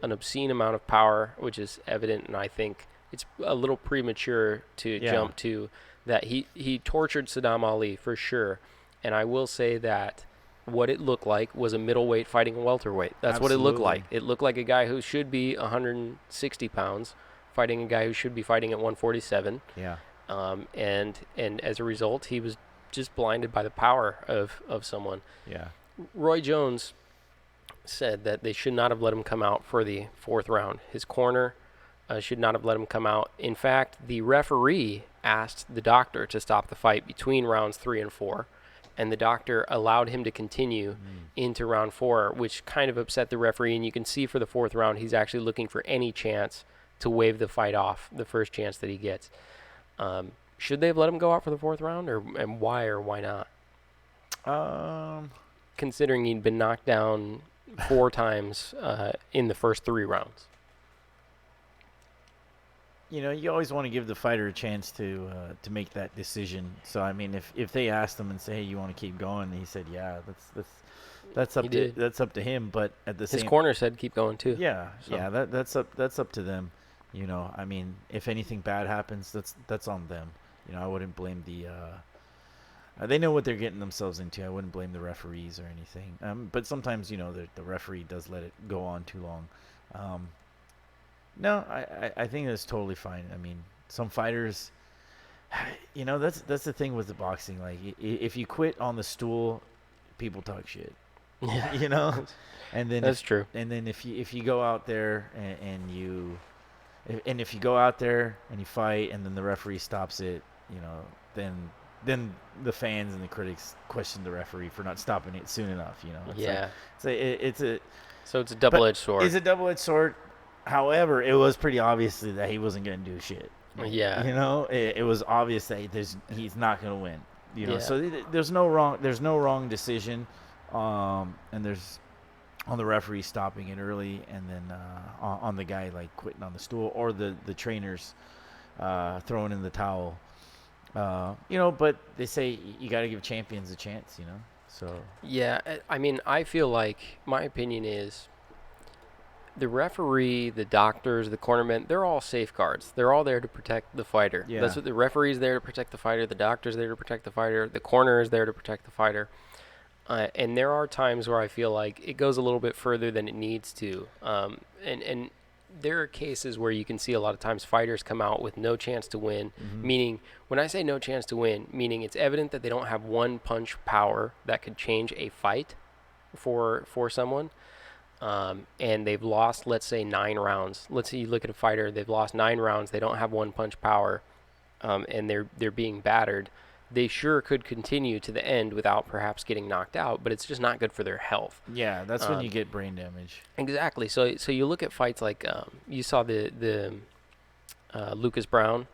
an obscene amount of power, which is evident, and I think it's a little premature to jump to that he tortured Sadam Ali for sure. And I will say that what it looked like was a middleweight fighting a welterweight. That's what it looked like. It looked like a guy who should be 160 pounds fighting a guy who should be fighting at 147. Yeah. And as a result, he was just blinded by the power of someone. Yeah. Roy Jones said that they should not have let him come out for the 4th round. His corner should not have let him come out. In fact, the referee asked the doctor to stop the fight between rounds 3 and 4, and the doctor allowed him to continue into round 4, which kind of upset the referee. And you can see for the 4th round, he's actually looking for any chance to wave the fight off, the first chance that he gets. Should they have let him go out for the 4th round, and why or why not? Considering he'd been knocked down 4 times in the first 3 rounds. You always want to give the fighter a chance to make that decision. So I mean, if they asked him and say, "Hey, you want to keep going?" and he said, "Yeah," that's up to him. But at the same, his corner said, "Keep going too." Yeah, so. Yeah, that's up to them. I mean, if anything bad happens, that's on them. I wouldn't blame the. They know what they're getting themselves into. I wouldn't blame the referees or anything. But sometimes the referee does let it go on too long. No, I think that's totally fine. I mean, some fighters, that's the thing with the boxing. Like, if you quit on the stool, people talk shit. Yeah. And then that's true. And then if you go out there and if you go out there and you fight and then the referee stops it, then the fans and the critics question the referee for not stopping it soon enough. So it's a double-edged sword. It's a double-edged sword. However, it was pretty obvious that he wasn't going to do shit. Yeah. It was obvious that he's not going to win. Yeah. So there's no wrong decision, and there's on the referee stopping it early, and then on the guy like quitting on the stool or the trainers throwing in the towel. But they say you got to give champions a chance. So yeah, I mean, I feel like my opinion is. The referee, the doctors, the cornermen, they're all safeguards. They're all there to protect the fighter. Yeah. That's what the referee's there to protect the fighter, the doctor's there to protect the fighter, the corner is there to protect the fighter. And there are times where I feel like it goes a little bit further than it needs to. And there are cases where you can see a lot of times fighters come out with no chance to win, meaning, when I say no chance to win, meaning it's evident that they don't have one punch power that could change a fight for someone. And they've lost, let's say, 9 rounds. Let's say you look at a fighter, they've lost 9 rounds, they don't have one punch power, and they're being battered. they sure could continue to the end without perhaps getting knocked out, but it's just not good for their health. Yeah, that's when you get brain damage. Exactly. So you look at fights like you saw the Lucas Brown.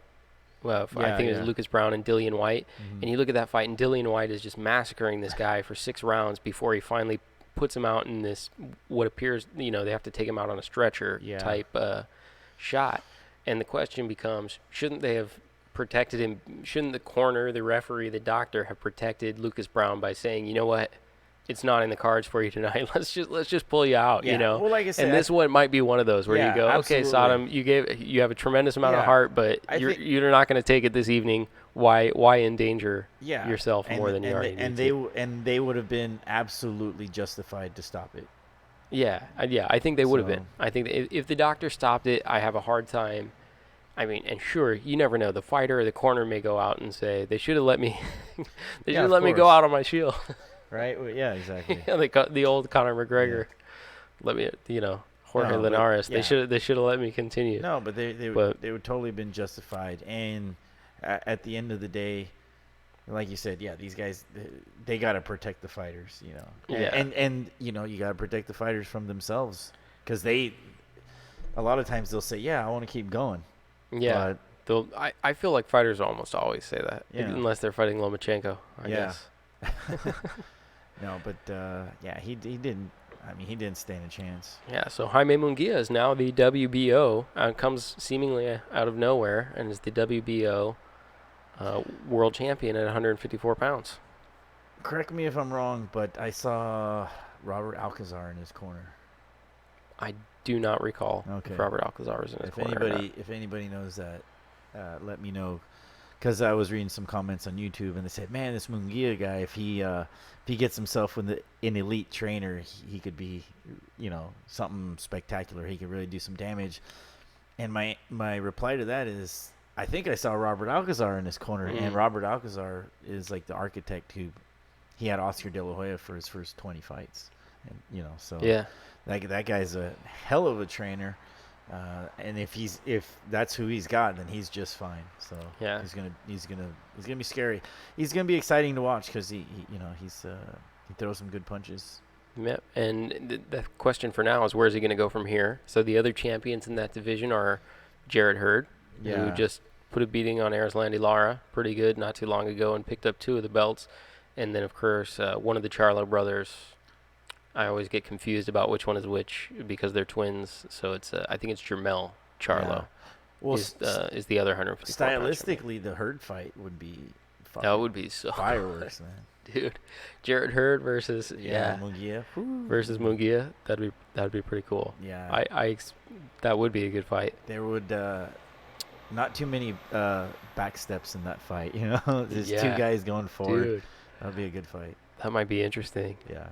Well, I think it was Lucas Brown and Dillian White. Mm-hmm. And you look at that fight, and Dillian White is just massacring this guy for 6 rounds before he finally puts him out in this, what appears, they have to take him out on a stretcher type shot. And the question becomes, shouldn't they have protected him? Shouldn't the corner, the referee, the doctor have protected Lucas Brown by saying, you know what? It's not in the cards for you tonight. Let's just pull you out, Well, like I said, and this one might be one of those where you go, absolutely. okay, Sadam, you have a tremendous amount of heart, but you're not going to take it this evening. Why endanger yourself more than you already need to? And they would have been absolutely justified to stop it. Yeah, I think they would have been. I think if the doctor stopped it, I have a hard time. I mean, and sure, you never know. The fighter or the corner may go out and say they should have let me. They should have let me go out on my shield. Right? Well, yeah, exactly. The old Conor McGregor, let me, Jorge Linares. They should have let me continue. No, but they would totally been justified. And at the end of the day, like you said, these guys they got to protect the fighters, And you got to protect the fighters from themselves, because a lot of times they'll say, I want to keep going. Yeah. I feel like fighters almost always say that, unless they're fighting Lomachenko, I guess. No, but he didn't. I mean, he didn't stand a chance. Yeah. So Jaime Mungia is now the WBO. Comes seemingly out of nowhere and is the WBO world champion at 154 pounds. Correct me if I'm wrong, but I saw Robert Alcazar in his corner. I do not recall if Robert Alcazar was in his corner. If anybody knows that, let me know. Because I was reading some comments on YouTube, and they said, "Man, this Munguia guy, if he gets himself with an elite trainer, he could be, something spectacular. He could really do some damage." And my reply to that is, I think I saw Robert Alcazar in his corner, and Robert Alcazar is like the architect who he had Oscar De La Hoya for his first 20 fights, and that guy's a hell of a trainer. And if that's who he's got, then he's just fine. So he's gonna be scary. He's gonna be exciting to watch because he throws some good punches. Yep. And the question for now is, where is he going to go from here? So the other champions in that division are Jarrett Hurd, who just put a beating on Erislandy Lara, pretty good, not too long ago, and picked up 2 of the belts. And then of course one of the Charlo brothers. I always get confused about which one is which because they're twins. So it's I think it's Jermell Charlo. Well, is the other 154. Stylistically, the Hurd fight would be that would be so fireworks, man. Dude, Jarrett Hurd versus Munguia versus Munguia. That'd be pretty cool. Yeah, that would be a good fight. There would not too many back steps in that fight. There's 2 guys going forward. Dude. That'd be a good fight. That might be interesting. Yeah.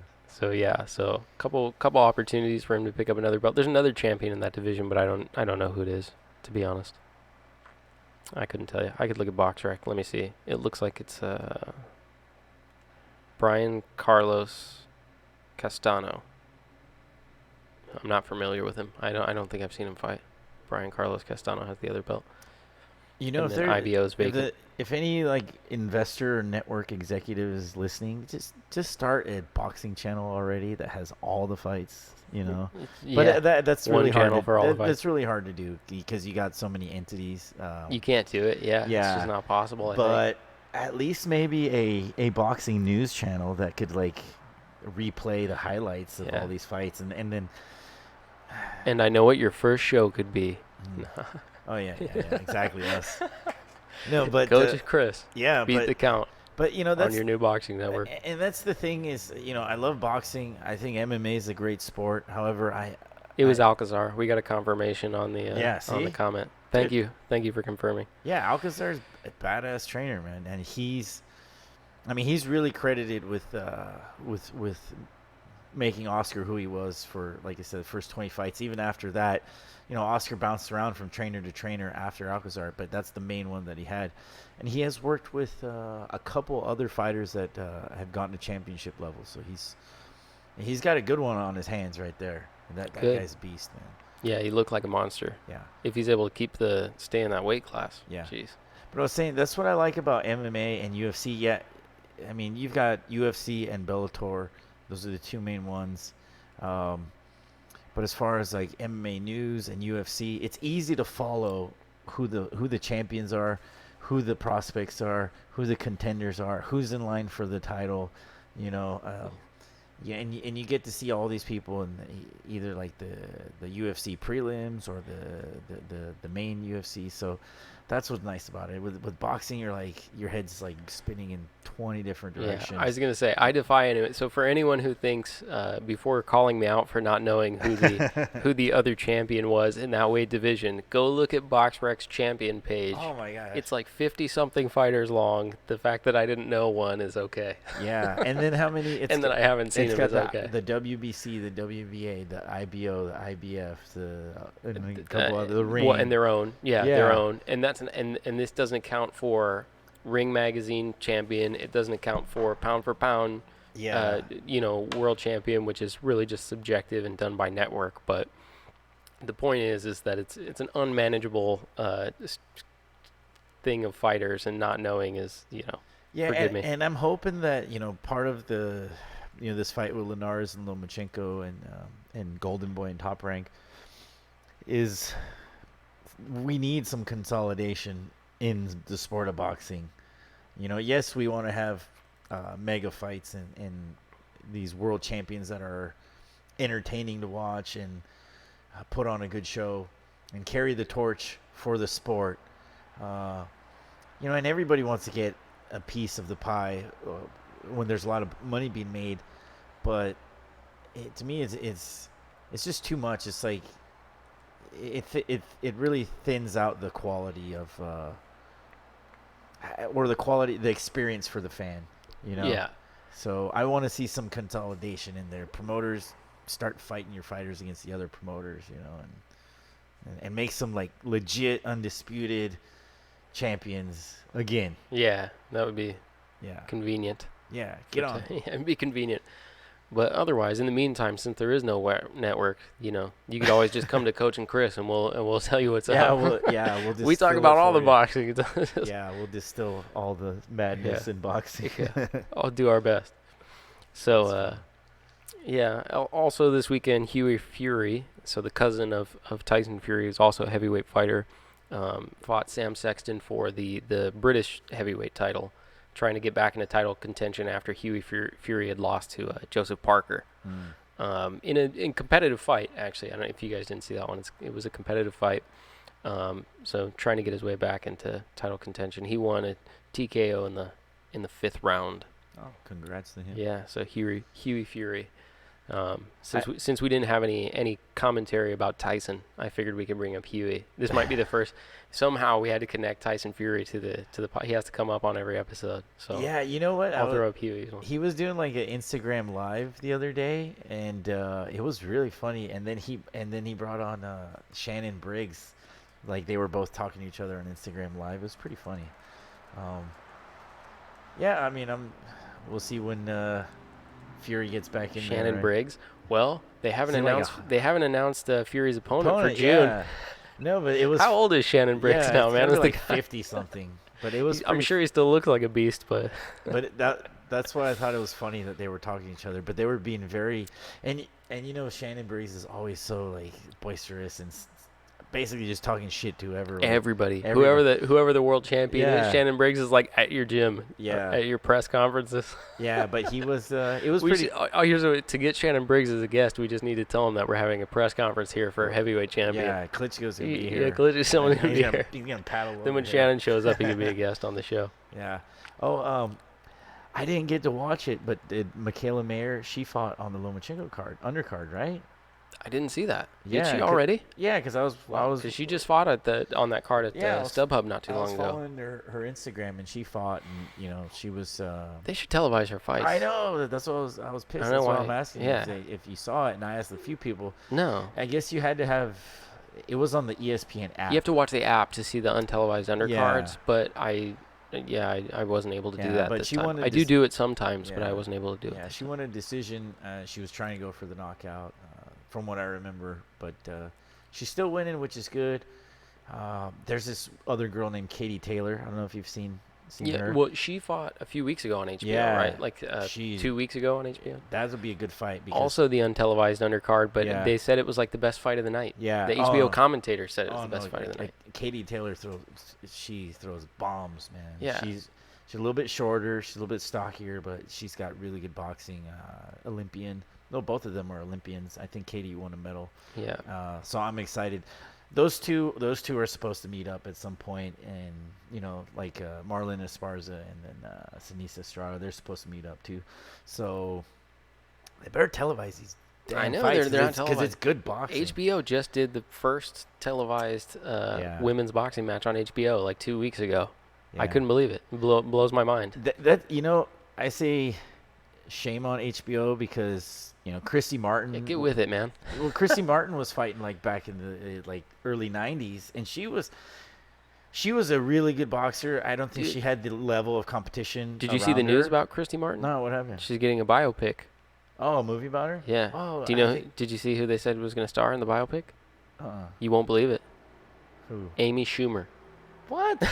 So couple opportunities for him to pick up another belt. There's another champion in that division, but I don't know who it is, to be honest. I couldn't tell you. I could look at BoxRec. Let me see. It looks like it's Brian Carlos Castano. I'm not familiar with him. I don't think I've seen him fight. Brian Carlos Castano has the other belt. If IBO's vacant. If any investor or network executive is listening, just start a boxing channel already that has all the fights. But that's really hard. That's really hard to do because you got so many entities. You can't do it. Yeah. It's just not possible. I think. At least maybe a boxing news channel that could replay the highlights of all these fights and then. And I know what your first show could be. Oh yeah, exactly. Yes. No, but Coach Chris. Yeah, beat the count. But that's on your new boxing network. And that's the thing is, I love boxing. I think MMA is a great sport. However, it was Alcazar. We got a confirmation on the on the comment. Thank you for confirming. Yeah, Alcazar's a badass trainer, man, and he's really credited with making Oscar who he was for, like I said, the first 20 fights. Even after that, Oscar bounced around from trainer to trainer after Alcazar, but that's the main one that he had. And he has worked with a couple other fighters that have gotten to championship level. So he's got a good one on his hands right there. And that guy's a beast, man. Yeah, he looked like a monster. Yeah. If he's able to stay in that weight class. Yeah. Jeez. But I was saying that's what I like about MMA and UFC. Yeah, I mean you've got UFC and Bellator; those are the two main ones. Um, but as far as like MMA news and UFC, it's easy to follow who the champions are, who the prospects are, who the contenders are, who's in line for the title. You know, yeah, and you get to see all these people in either like the UFC prelims or the main UFC. So that's what's nice about it. With boxing, you're like your head's like spinning in 20 different directions. Yeah, I was gonna say I defy anyone. So for anyone who thinks before calling me out for not knowing who the other champion was in that weight division, go look at BoxRec's champion page. Oh my gosh. It's like 50 something fighters long. The fact that I didn't know one is okay. Yeah, and then how many? And then I haven't seen it's him got is okay. the WBC, the WBA, the IBO, the IBF, and a couple other the ring. Well, and their own, Yeah. their own, and that's and this doesn't account for Ring Magazine champion. It doesn't account for pound, Yeah. world champion, which is really just subjective and done by network. But the point is that it's an unmanageable thing of fighters, and not knowing is Yeah, forgive me. and I'm hoping that part of the this fight with Linares and Lomachenko and Golden Boy and Top Rank is we need some consolidation in the sport of boxing. Yes, we want to have mega fights and these world champions that are entertaining to watch and put on a good show and carry the torch for the sport. And everybody wants to get a piece of the pie when there's a lot of money being made, but to me it's just too much. It's like it really thins out the quality of or the experience for the fan. Yeah. So I want to see some consolidation in there. Promoters start fighting your fighters against the other promoters, and make some like legit undisputed champions again. Yeah, that would be Yeah. convenient. Yeah. Get on. Yeah, it'd be convenient. But otherwise, in the meantime, since there is no network, you could always just come to Coach and Chris, and we'll tell you what's Yeah, up. we'll We talk distill about it all for the you. boxing. Yeah, we'll distill all the madness in boxing. Yeah. I'll do our best. So, Also this weekend, Huey Fury, so the cousin of Tyson Fury, is also a heavyweight fighter, fought Sam Sexton for the British heavyweight title, trying to get back into title contention after Huey Fury had lost to Joseph Parker. In competitive fight, actually. I don't know if you guys didn't see that one. It was a competitive fight. So trying to get his way back into title contention. He won a TKO in the 5th round. Oh, congrats to him. Yeah, so Huey Fury. Since we didn't have any commentary about Tyson, I figured we could bring up Huey. This might be the first. Somehow we had to connect Tyson Fury to the he has to come up on every episode. So yeah, you know what? I'll throw up Huey. He was doing like an Instagram live the other day, and it was really funny. And then he brought on Shannon Briggs, like they were both talking to each other on Instagram live. It was pretty funny. Yeah, I mean, we'll see when Fury gets back in. Shannon there, Briggs. Well, they haven't announced Fury's opponent for June. Yeah. No, but it was. How old is Shannon Briggs now, man? It's like 50 something. But it was. I'm sure he still looks like a beast, but. But that's why I thought it was funny that they were talking to each other. But they were being very, and Shannon Briggs is always so like boisterous and basically just talking shit to whoever. Everybody. Whoever the world champion is, Shannon Briggs is like at your gym. Yeah. At your press conferences. Yeah, but he was. It was pretty. To get Shannon Briggs as a guest, we just need to tell him that we're having a press conference here for a heavyweight champion. Yeah, Klitschko's gonna be here. Yeah, Klitschko's someone gonna be here. He's gonna paddle. Then when Shannon shows up, he can be a guest on the show. Yeah. Oh, I didn't get to watch it, but did Michaela Mayer? She fought on the Lomachenko undercard, right? I didn't see that. Yeah, Did she already? Yeah, because I was. Because she just fought on that card at StubHub not too long ago. I was following her Instagram, and she fought, and she was. They should televise her fights. I know. That's what I was pissed. That's why I'm asking if you saw it, and I asked a few people. No. I guess you had to have. It was on the ESPN app. You have to watch the app to see the untelevised undercards, Yeah. but I wasn't able to do that but this she time. wanted I do it sometimes, but I wasn't able to do it. Yeah, she wanted a decision. She was trying to go for the knockout, from what I remember, but she's still winning, which is good. There's this other girl named Katie Taylor. I don't know if you've seen Yeah, her. well, she fought a few weeks ago on HBO, Yeah, right? Like she 2 weeks ago on HBO. that would be a good fight because Also the untelevised undercard, but Yeah. they said it was like the best fight of the night. yeah, The HBO commentator said it was the best fight of the night. Katie Taylor throws bombs, man. Yeah. She's a little bit shorter, she's a little bit stockier, but she's got really good boxing. Olympian. No, both of them are Olympians. I think Katie won a medal. Yeah. So I'm excited. Those two are supposed to meet up at some point, and like Marlon Esparza and then Sinisa Estrada, they're supposed to meet up too. So they better televise these damn I know fights they're not because televised. it's good boxing. HBO just did the first televised women's boxing match on HBO like 2 weeks ago. I Yeah. couldn't believe it. Blows my mind. I say shame on HBO because Christy Martin. Yeah, get with it, man. Well, Christy Martin was fighting like back in the like early '90s, and she was a really good boxer. I don't think Dude. she had the level of competition. Did you see the around news her. about Christy Martin? No, what happened? She's getting a biopic. Oh, a movie about her? Yeah. Oh, Do you know? Did you see who they said was going to star in the biopic? You won't believe it. Who? Amy Schumer. What?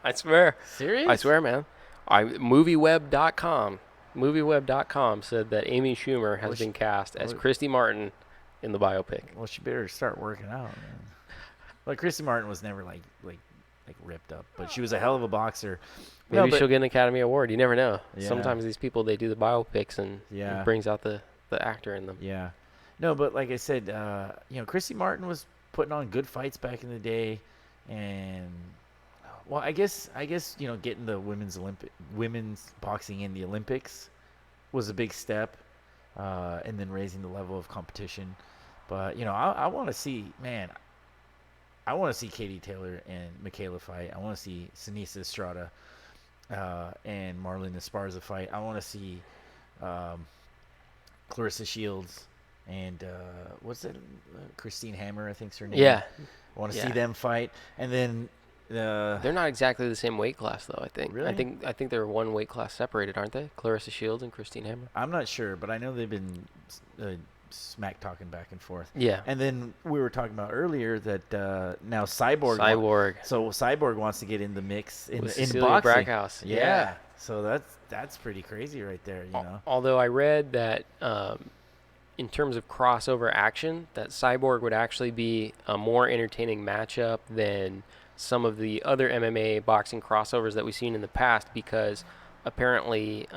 I swear. Serious? I swear, man. Movieweb.com said that Amy Schumer has been cast as Christy Martin in the biopic. Well, she better start working out, man. Like Christy Martin was never like ripped up, but she was a hell of a boxer. Maybe she'll get an Academy Award. You never know. Yeah. Sometimes these people, they do the biopics and it brings out the actor in them. Yeah. No, but like I said, Christy Martin was putting on good fights back in the day, and well, I guess getting the women's boxing in the Olympics was a big step, and then raising the level of competition. But I want to see, man. I want to see Katie Taylor and Michaela fight. I want to see Sinisa Estrada and Marlon Esparza fight. I want to see Clarissa Shields and what's it? Christine Hammer, I think's her name. Yeah. I want to see them fight, and then they're not exactly the same weight class, though. I think. Really? I think they're one weight class separated, aren't they? Clarissa Shields and Christine Hammer. I'm not sure, but I know they've been smack talking back and forth. Yeah. And then we were talking about earlier that now Cyborg. So Cyborg wants to get in the mix in Cecilia boxing. Braekhaus. Yeah. So that's pretty crazy right there. Although I read that in terms of crossover action, that Cyborg would actually be a more entertaining matchup than some of the other MMA boxing crossovers that we've seen in the past, because apparently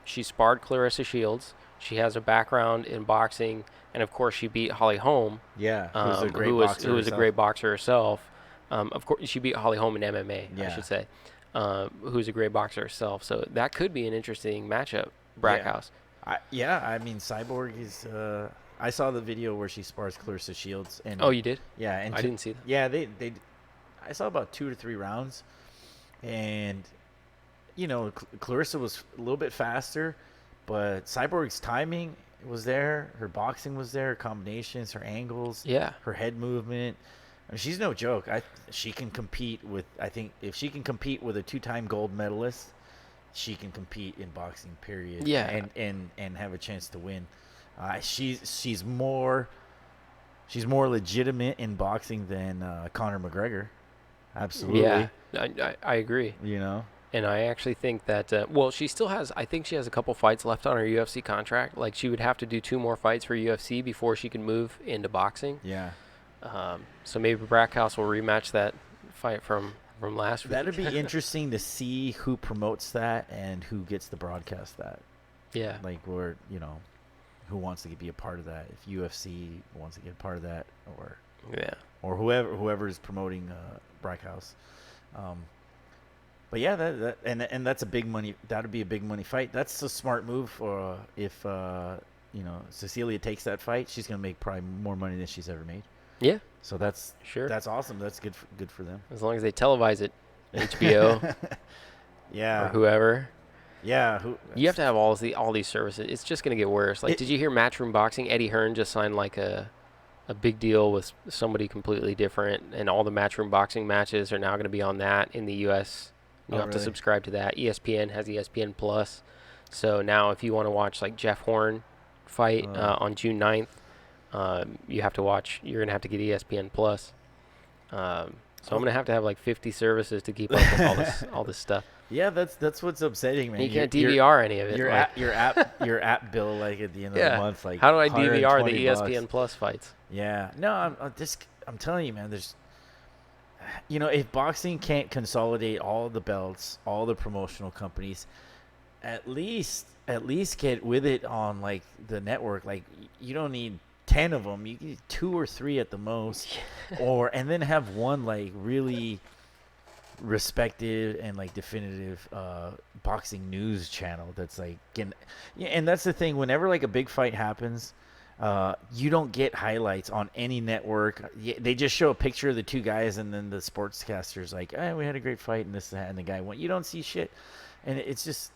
she sparred Clarissa Shields. She has a background in boxing, and of course she beat Holly Holm. Yeah, who was a great boxer herself. Of course, she beat Holly Holm in MMA, I should say, who's a great boxer herself. So that could be an interesting matchup, Braekhaus. I mean, Cyborg is. I saw the video where she spars Clarissa Shields. And oh, you did? Yeah, and I didn't see that. Yeah, they. I saw about 2 to 3 rounds, and Clarissa was a little bit faster. But Cyborg's timing was there. Her boxing was there. Her combinations, her angles, her head movement. I mean, she's no joke. She can compete with. I think if she can compete with a 2-time gold medalist, she can compete in boxing. Period. Yeah. And have a chance to win. She's more legitimate in boxing than Conor McGregor. Absolutely. Yeah, I agree. And I actually think that, I think she has a couple fights left on her UFC contract. Like, she would have to do 2 more fights for UFC before she can move into boxing. Yeah. So maybe Braekhaus will rematch that fight from last week. That'd be interesting to see who promotes that and who gets to broadcast that. Yeah. Like, who wants to be a part of that. If UFC wants to get a part of that, or whoever is promoting Braekhaus. But yeah, and that's a big money. That would be a big money fight. That's a smart move for if Cecilia takes that fight. She's gonna make probably more money than she's ever made. Yeah. So that's awesome. That's good for them. As long as they televise it, HBO. Yeah. Or whoever. Yeah. You have to have all these services. It's just gonna get worse. Like, did you hear Matchroom Boxing? Eddie Hearn just signed like a big deal with somebody completely different, and all the Matchroom Boxing matches are now going to be on that in the U.S. You have to subscribe to that. ESPN has ESPN Plus. So now if you want to watch like Jeff Horn fight on June 9th, you're going to have to get ESPN Plus. So I'm gonna have to have like 50 services to keep up with all this stuff. Yeah, that's what's upsetting, man. And you can't DVR any of it. Your like, your app bill like at the end of yeah. the month, like How do I DVR the $120. ESPN Plus fights? Yeah, no, I'm telling you, man. There's, if boxing can't consolidate all the belts, all the promotional companies, at least get with it on like the network. Like you don't need 10 of them. You need 2 or 3 at the most, and then have one like really respected and like definitive boxing news channel that's like and that's the thing, whenever like a big fight happens, you don't get highlights on any network. They just show a picture of the 2 guys and then the sportscaster's like, we had a great fight and this and that, and the guy won. You don't see shit, and it's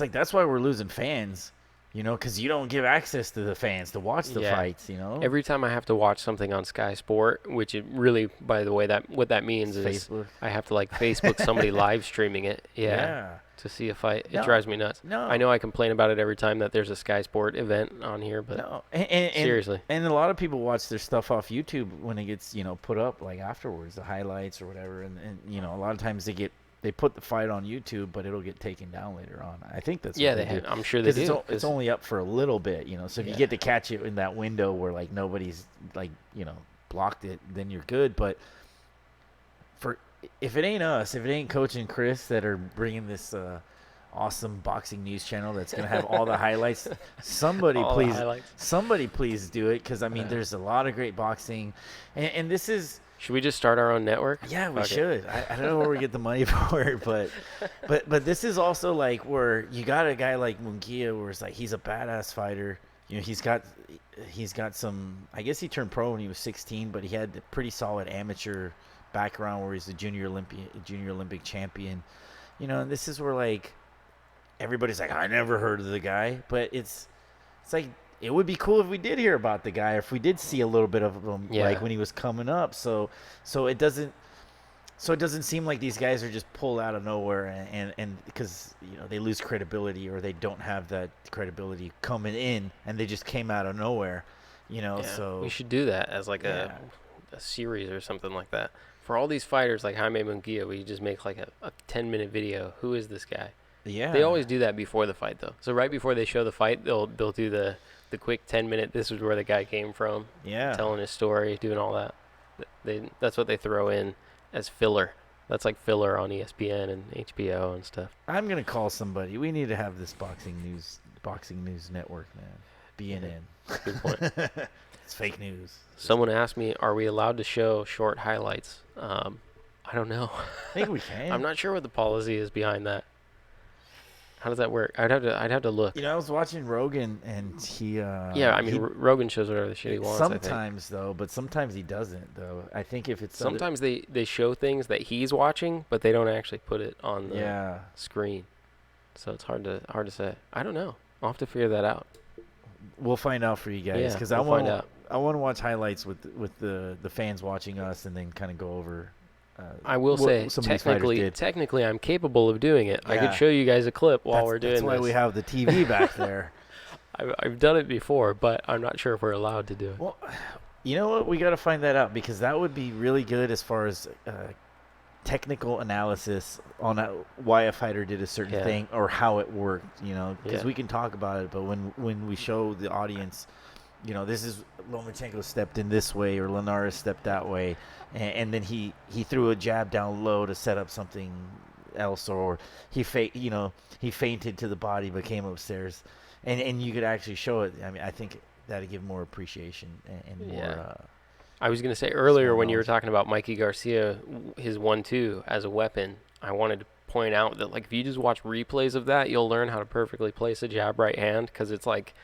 like that's why we're losing fans, because you don't give access to the fans to watch the fights. Every time I have to watch something on Sky Sport, which it really, by the way, what that means is Facebook. I have to like Facebook somebody live streaming it. Yeah. To see a fight. It drives me nuts. No. I know I complain about it every time that there's a Sky Sport event on here, but no. Seriously. And a lot of people watch their stuff off YouTube when it gets, put up like afterwards, the highlights or whatever. And a lot of times they put the fight on YouTube, but it'll get taken down later on. I think that's what they do. I'm sure they do. It's only up for a little bit, So if you get to catch it in that window where like nobody's like blocked it, then you're good. But if it ain't us, if it ain't Coach and Chris that are bringing this awesome boxing news channel that's gonna have all the highlights, somebody please do it, because there's a lot of great boxing, and this is. Should we just start our own network? Yeah, we should. I don't know where we get the money for it, but this is also like where you got a guy like Munguia, where it's like he's a badass fighter. He's got some. I guess he turned pro when he was 16, but he had a pretty solid amateur background where he's a junior Olympic champion. And this is where like everybody's like, I never heard of the guy, but it's like. It would be cool if we did hear about the guy, if we did see a little bit of him, like when he was coming up. So it doesn't seem like these guys are just pulled out of nowhere, and because they lose credibility, or they don't have that credibility coming in, and they just came out of nowhere, So we should do that as like a series or something like that for all these fighters like Jaime Mungia. We just make like a 10-minute video. Who is this guy? Yeah. They always do that before the fight, though. So right before they show the fight, they'll do the quick 10-minute. This is where the guy came from. Yeah. Telling his story, doing all that. That's what they throw in as filler. That's like filler on ESPN and HBO and stuff. I'm gonna call somebody. We need to have this boxing news network, man. BNN. Good point. It's fake news. Someone asked me, "Are we allowed to show short highlights?" I don't know. I think we can. I'm not sure what the policy is behind that. How does that work? I'd have to look. I was watching Rogan, and he. Rogan shows whatever the shit he wants. Sometimes though, but sometimes he doesn't though. I think if it's sometimes they show things that he's watching, but they don't actually put it on the screen. So it's hard to say. I don't know. I'll have to figure that out. We'll find out for you guys, because I want to watch highlights with the fans watching us, and then kind of go over. I will say, technically, I'm capable of doing it. Yeah. I could show you guys a clip while we're doing this. That's why we have the TV back there. I've done it before, but I'm not sure if we're allowed to do it. Well, you know what? We got to find that out, because that would be really good as far as technical analysis on why a fighter did a certain thing or how it worked. Because we can talk about it, but when we show the audience, this is Lomachenko stepped in this way, or Linares stepped that way, and then he threw a jab down low to set up something else, or he fainted to the body but came upstairs, and you could actually show it. I think that'd give more appreciation and more. I was gonna say earlier when you were talking about Mikey Garcia, his 1-2 as a weapon, I wanted to point out that like if you just watch replays of that, you'll learn how to perfectly place a jab right hand, because it's like.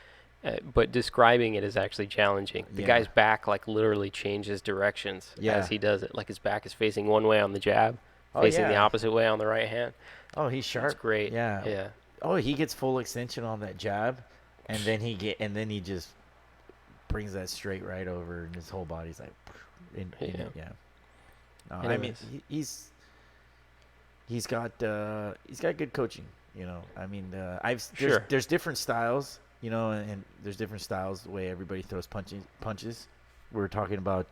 But describing it is actually challenging. The guy's back like literally changes directions as he does it. Like his back is facing one way on the jab, facing the opposite way on the right hand. Oh, he's sharp. That's great. Yeah. Oh, he gets full extension on that jab, and then he just brings that straight right over, and his whole body's like, I mean, he's got good coaching. There's different styles. And there's different styles the way everybody throws punches. We're talking about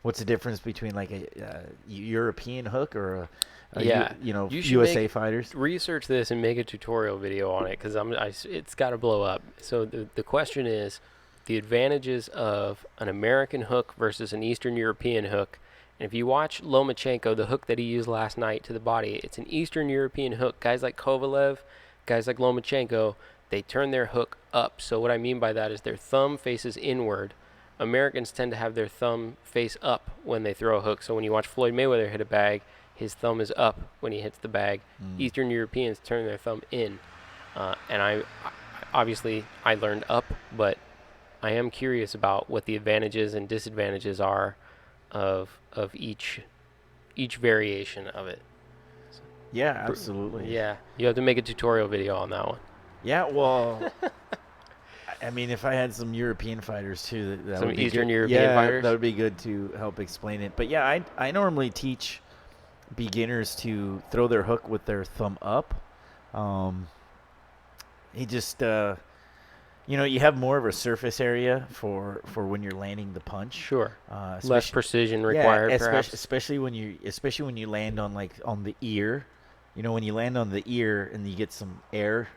What's the difference between like a European hook or Yeah. You should USA fighters? research this and make a tutorial video on it because it's got to blow up. So the question is the advantages of an American hook versus an Eastern European hook. And if you watch Lomachenko, the hook that he used last night to the body, it's an Eastern European hook. Guys like Kovalev, guys like Lomachenko, they turn their hook up. So what I mean by that is their thumb faces inward. Americans tend to have their thumb face up when they throw a hook. So when you watch Floyd Mayweather hit a bag, his thumb is up when he hits the bag. Eastern Europeans turn their thumb in. And I obviously I learned up, but I am curious about what the advantages and disadvantages are of each variation of it. Yeah, absolutely. Yeah, you have to make a tutorial video on that one. Yeah, well, I mean, if I had some European fighters too, that Some would be Eastern good. European fighters? that would be good to help explain it. But yeah, I normally teach beginners to throw their hook with their thumb up. He just, you have more of a surface area for when you're landing the punch. Sure. Less Especially- precision required, perhaps. especially when you land on on the ear. When you land on the ear and you get some air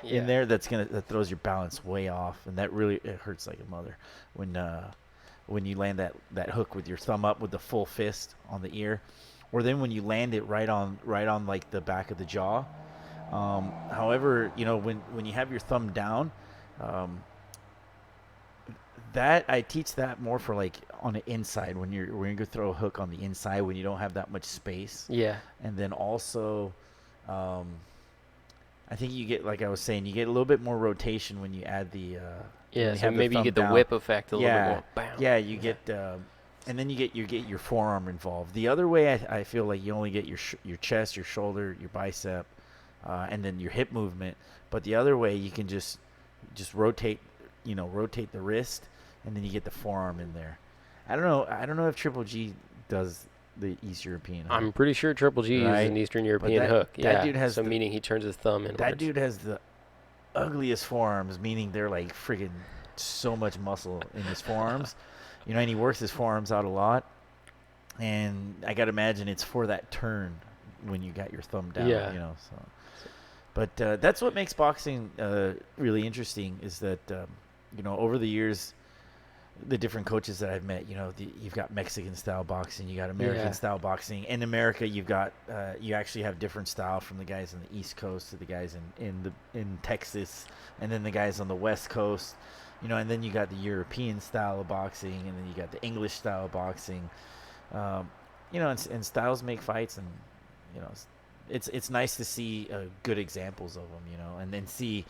in there, that throws your balance way off, and that really it hurts like a mother when you land that hook with your thumb up with the full fist on the ear, or then when you land it right on like the back of the jaw. However, when you have your thumb down, that I teach that more for like on the inside when you're going to throw a hook on the inside when you don't have that much space. Yeah. And then also, I think you get, like I was saying, you get a little bit more rotation when you add the Yeah, you so have the maybe you thumb get the down. whip effect a little Yeah. bit more. Bam. Yeah, you get, and then you get your forearm involved. The other way, I feel like you only get your chest, your shoulder, your bicep, and then your hip movement. But the other way, you can just rotate the wrist, and then you get the forearm in there. I don't know if Triple G does the East European hook. I'm pretty sure Triple G Right. uses an Eastern European hook. that Yeah. dude has so the- meaning he turns his thumb inwards. That dude has the ugliest forearms, meaning they're like friggin' so much muscle in his forearms. And he works his forearms out a lot. And I got to imagine it's for that turn when you got your thumb down, Yeah. So. But that's what makes boxing really interesting is that, over the years, the different coaches that I've met, you've got Mexican-style boxing, you got American-style boxing. In America, you've got you actually have different style from the guys on the East Coast to the guys in Texas, and then the guys on the West Coast, and then you got the European style of boxing, and then you got the English style of boxing, and styles make fights, and it's nice to see good examples of them, and then see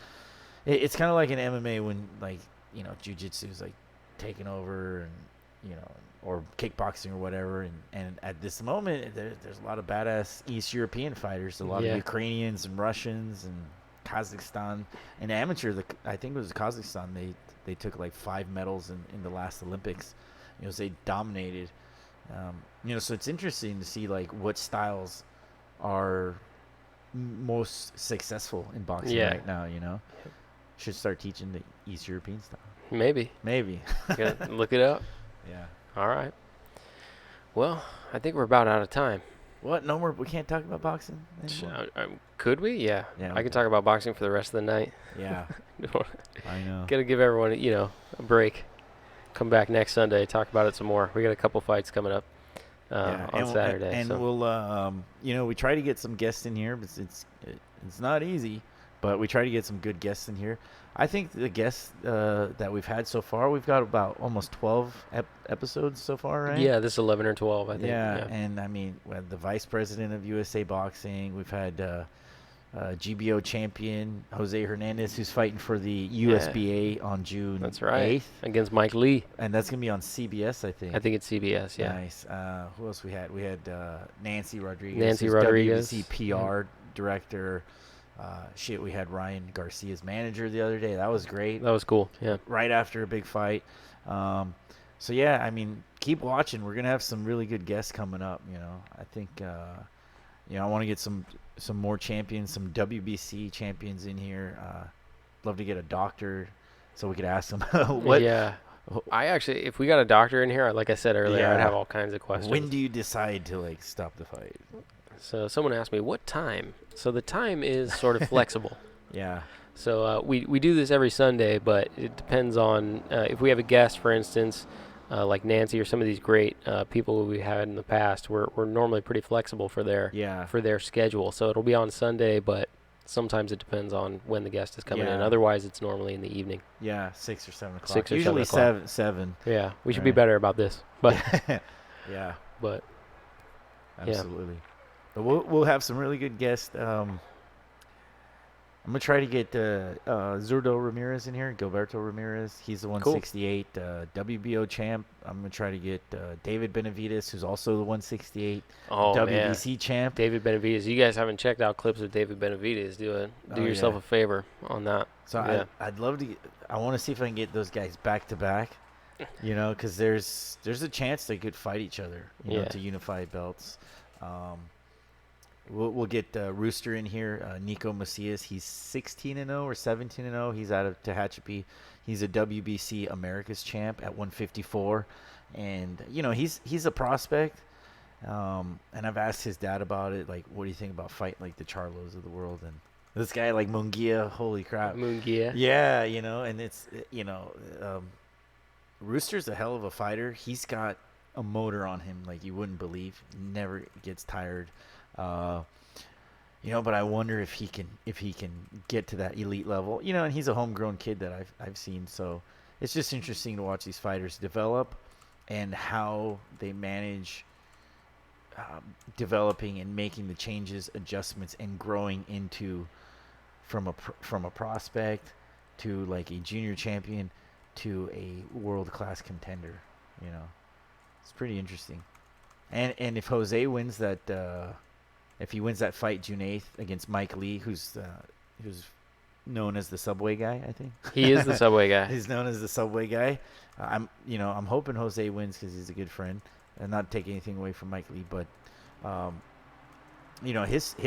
it's kind of like in MMA when jiu-jitsu is like taking over and or kickboxing or whatever, and at this moment there's a lot of badass East European fighters, a lot of Ukrainians and Russians and Kazakhstan. And amateur, I think it was Kazakhstan, they took like 5 medals in the last Olympics. So they dominated. So it's interesting to see like what styles are most successful in boxing right now. Should start teaching the East European style. Maybe. Gotta look it up. Yeah. All right. Well, I think we're about out of time. What? No more? We can't talk about boxing anymore? Could we? Yeah. Yeah, I can talk about boxing for the rest of the night. Yeah. I know. Gotta give everyone, a break. Come back next Sunday, talk about it some more. We got a couple fights coming up on Saturday. And we'll, we try to get some guests in here, but it's not easy. But we try to get some good guests in here. I think the guests that we've had so far, we've got about almost 12 episodes so far, right? Yeah, this is 11 or 12, I think. Yeah, and I mean, we had the vice president of USA Boxing. We've had GBO champion Jose Hernandez, who's fighting for the USBA on June 8th. Against Mike Lee. And that's going to be on CBS, I think. I think it's CBS, yeah. Nice. Who else we had? We had Nancy Rodriguez. Nancy Rodriguez. WBC PR director. We had Ryan Garcia's manager the other day. That was great. That was cool, yeah. Right after a big fight. So, yeah, I mean, keep watching. We're going to have some really good guests coming up, I think, I want to get some more champions, some WBC champions in here. Love to get a doctor so we could ask them I actually, if we got a doctor in here, like I said earlier, I'd Yeah. have all kinds of questions. When do you decide to like stop the fight? So someone asked me, what time? So the time is sort of flexible. Yeah. So we do this every Sunday, but it depends on if we have a guest, for instance, like Nancy or some of these great people we had in the past. We're normally pretty flexible for Yeah. their schedule. So it'll be on Sunday, but sometimes it depends on when the guest is coming in. Yeah. Otherwise, it's normally in the evening. Yeah, 6 or 7 o'clock. 6 or 7 Usually o'clock. 7. Yeah, we should be Right. better about this, but Yeah, but absolutely. But we'll have some really good guests. I'm gonna try to get Zurdo Ramirez in here, Gilberto Ramirez. He's the 168 WBO champ. I'm gonna try to get David Benavides, who's also the 168 oh man, WBC champ. David Benavides. You guys haven't checked out clips of David Benavides. Do Oh, yourself yeah. a favor on that. So Yeah. I'd love to. I want to see if I can get those guys back to back. You know, because there's a chance they could fight each other. You know, Yeah. to unify belts. We'll get Rooster in here, Nico Macias. He's 16-0 or 17-0. He's out of Tehachapi. He's a WBC Americas champ at 154, and you know he's a prospect. And I've asked his dad about it. Like, what do you think about fighting like the Charlos of the world? And this guy like Munguia, holy crap! Munguia. Yeah, you know, and it's Rooster's a hell of a fighter. He's got a motor on him like you wouldn't believe. Never gets tired. You know, but I wonder if he can get to that elite level. You know, and he's a homegrown kid that I've seen. So it's just interesting to watch these fighters develop and how they manage developing and making the changes, adjustments, and growing into from a prospect to like a junior champion to a world-class contender. You know, it's pretty interesting. And if Jose wins that, if he wins that fight June 8th against Mike Lee, who's known as the Subway guy, I think He is the Subway guy. he's known as the Subway guy. I'm hoping Jose wins because he's a good friend, and not take anything away from Mike Lee, but you know, his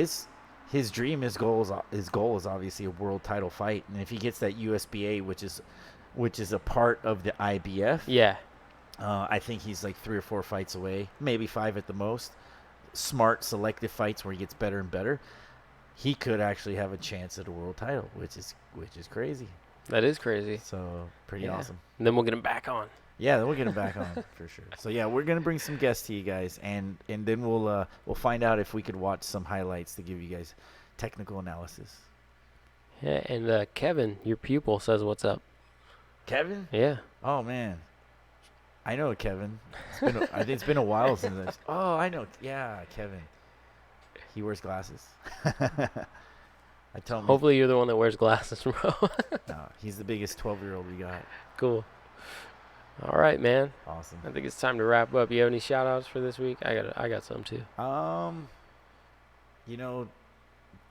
dream, his goal is obviously a world title fight, and if he gets that USBA, which is a part of the IBF, Yeah. I think he's like 3 or 4 fights away, maybe 5 at the most. Smart, selective fights where he gets better and better. He could actually have a chance at a world title, which is crazy. That is crazy. So pretty Yeah. awesome. And then we'll get him back on. Yeah, then we'll get him back on for sure. So yeah, we're gonna bring some guests to you guys, and then we'll find out if we could watch some highlights to give you guys technical analysis. Yeah, and Kevin, your pupil, says what's up. Kevin? Yeah. Oh man, I know Kevin. I think it's been a while since Oh, I know. Yeah, Kevin. He wears glasses. I tell him. Hopefully you're the one that wears glasses, bro. No, he's the biggest 12-year-old we got. Cool. All right, man. Awesome. I think it's time to wrap up. You have any shout outs for this week? I got some too. You know,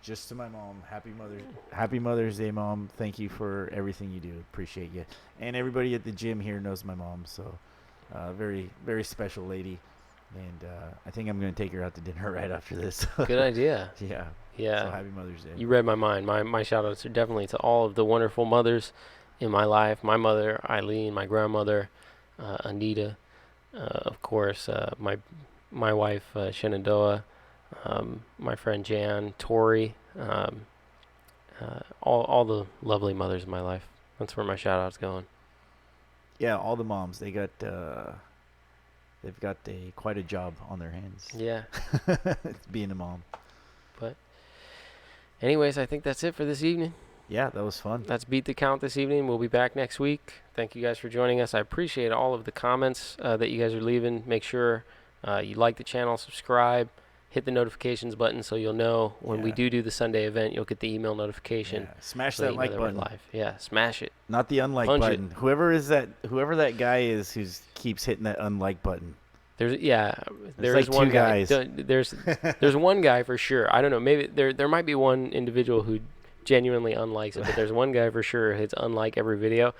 just to my mom, happy Mother's Day, Mom. Thank you for everything you do. Appreciate you. And everybody at the gym here knows my mom, so very, very special lady. And I think I'm going to take her out to dinner right after this. Good idea. Yeah. Yeah. So happy Mother's Day. You read my mind. My shout outs are definitely to all of the wonderful mothers in my life. My mother, Eileen, my grandmother, Anita, of course, my wife, Shenandoah, my friend Jan, Tori, all the lovely mothers in my life. That's where my shout out's going. Yeah, all the moms. They've got quite a job on their hands. Yeah. Being a mom. But anyways, I think that's it for this evening. Yeah, that was fun. That's Beat the Count this evening. We'll be back next week. Thank you guys for joining us. I appreciate all of the comments that you guys are leaving. Make sure you like the channel, subscribe, hit the notifications button so you'll know when we do the Sunday event. You'll get the email notification. Yeah. Smash so that you like know that we're button. live. Yeah, smash it. Not the unlike Punch button. Whoever that guy is who keeps hitting that unlike button. There's like one 2 guy. guys. There's one guy for sure. I don't know. Maybe there might be one individual who genuinely unlikes it, but there's one guy for sure who hits unlike every video.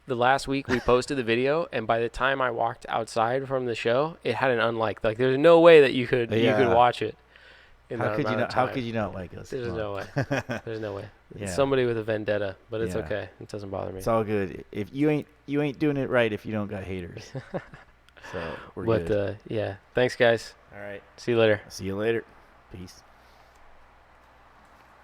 The last week we posted the video, and by the time I walked outside from the show, it had an unlike. Like there's no way that you could watch it. in How that could you amount not? of How time. could you not like us? There's Come no on. way. There's no way. Yeah. It's somebody with a vendetta, but it's Yeah. okay. It doesn't bother me. It's all good. If you ain't doing it right if you don't got haters. So we're But good. yeah, thanks guys. All right. See you later. See you later. Peace.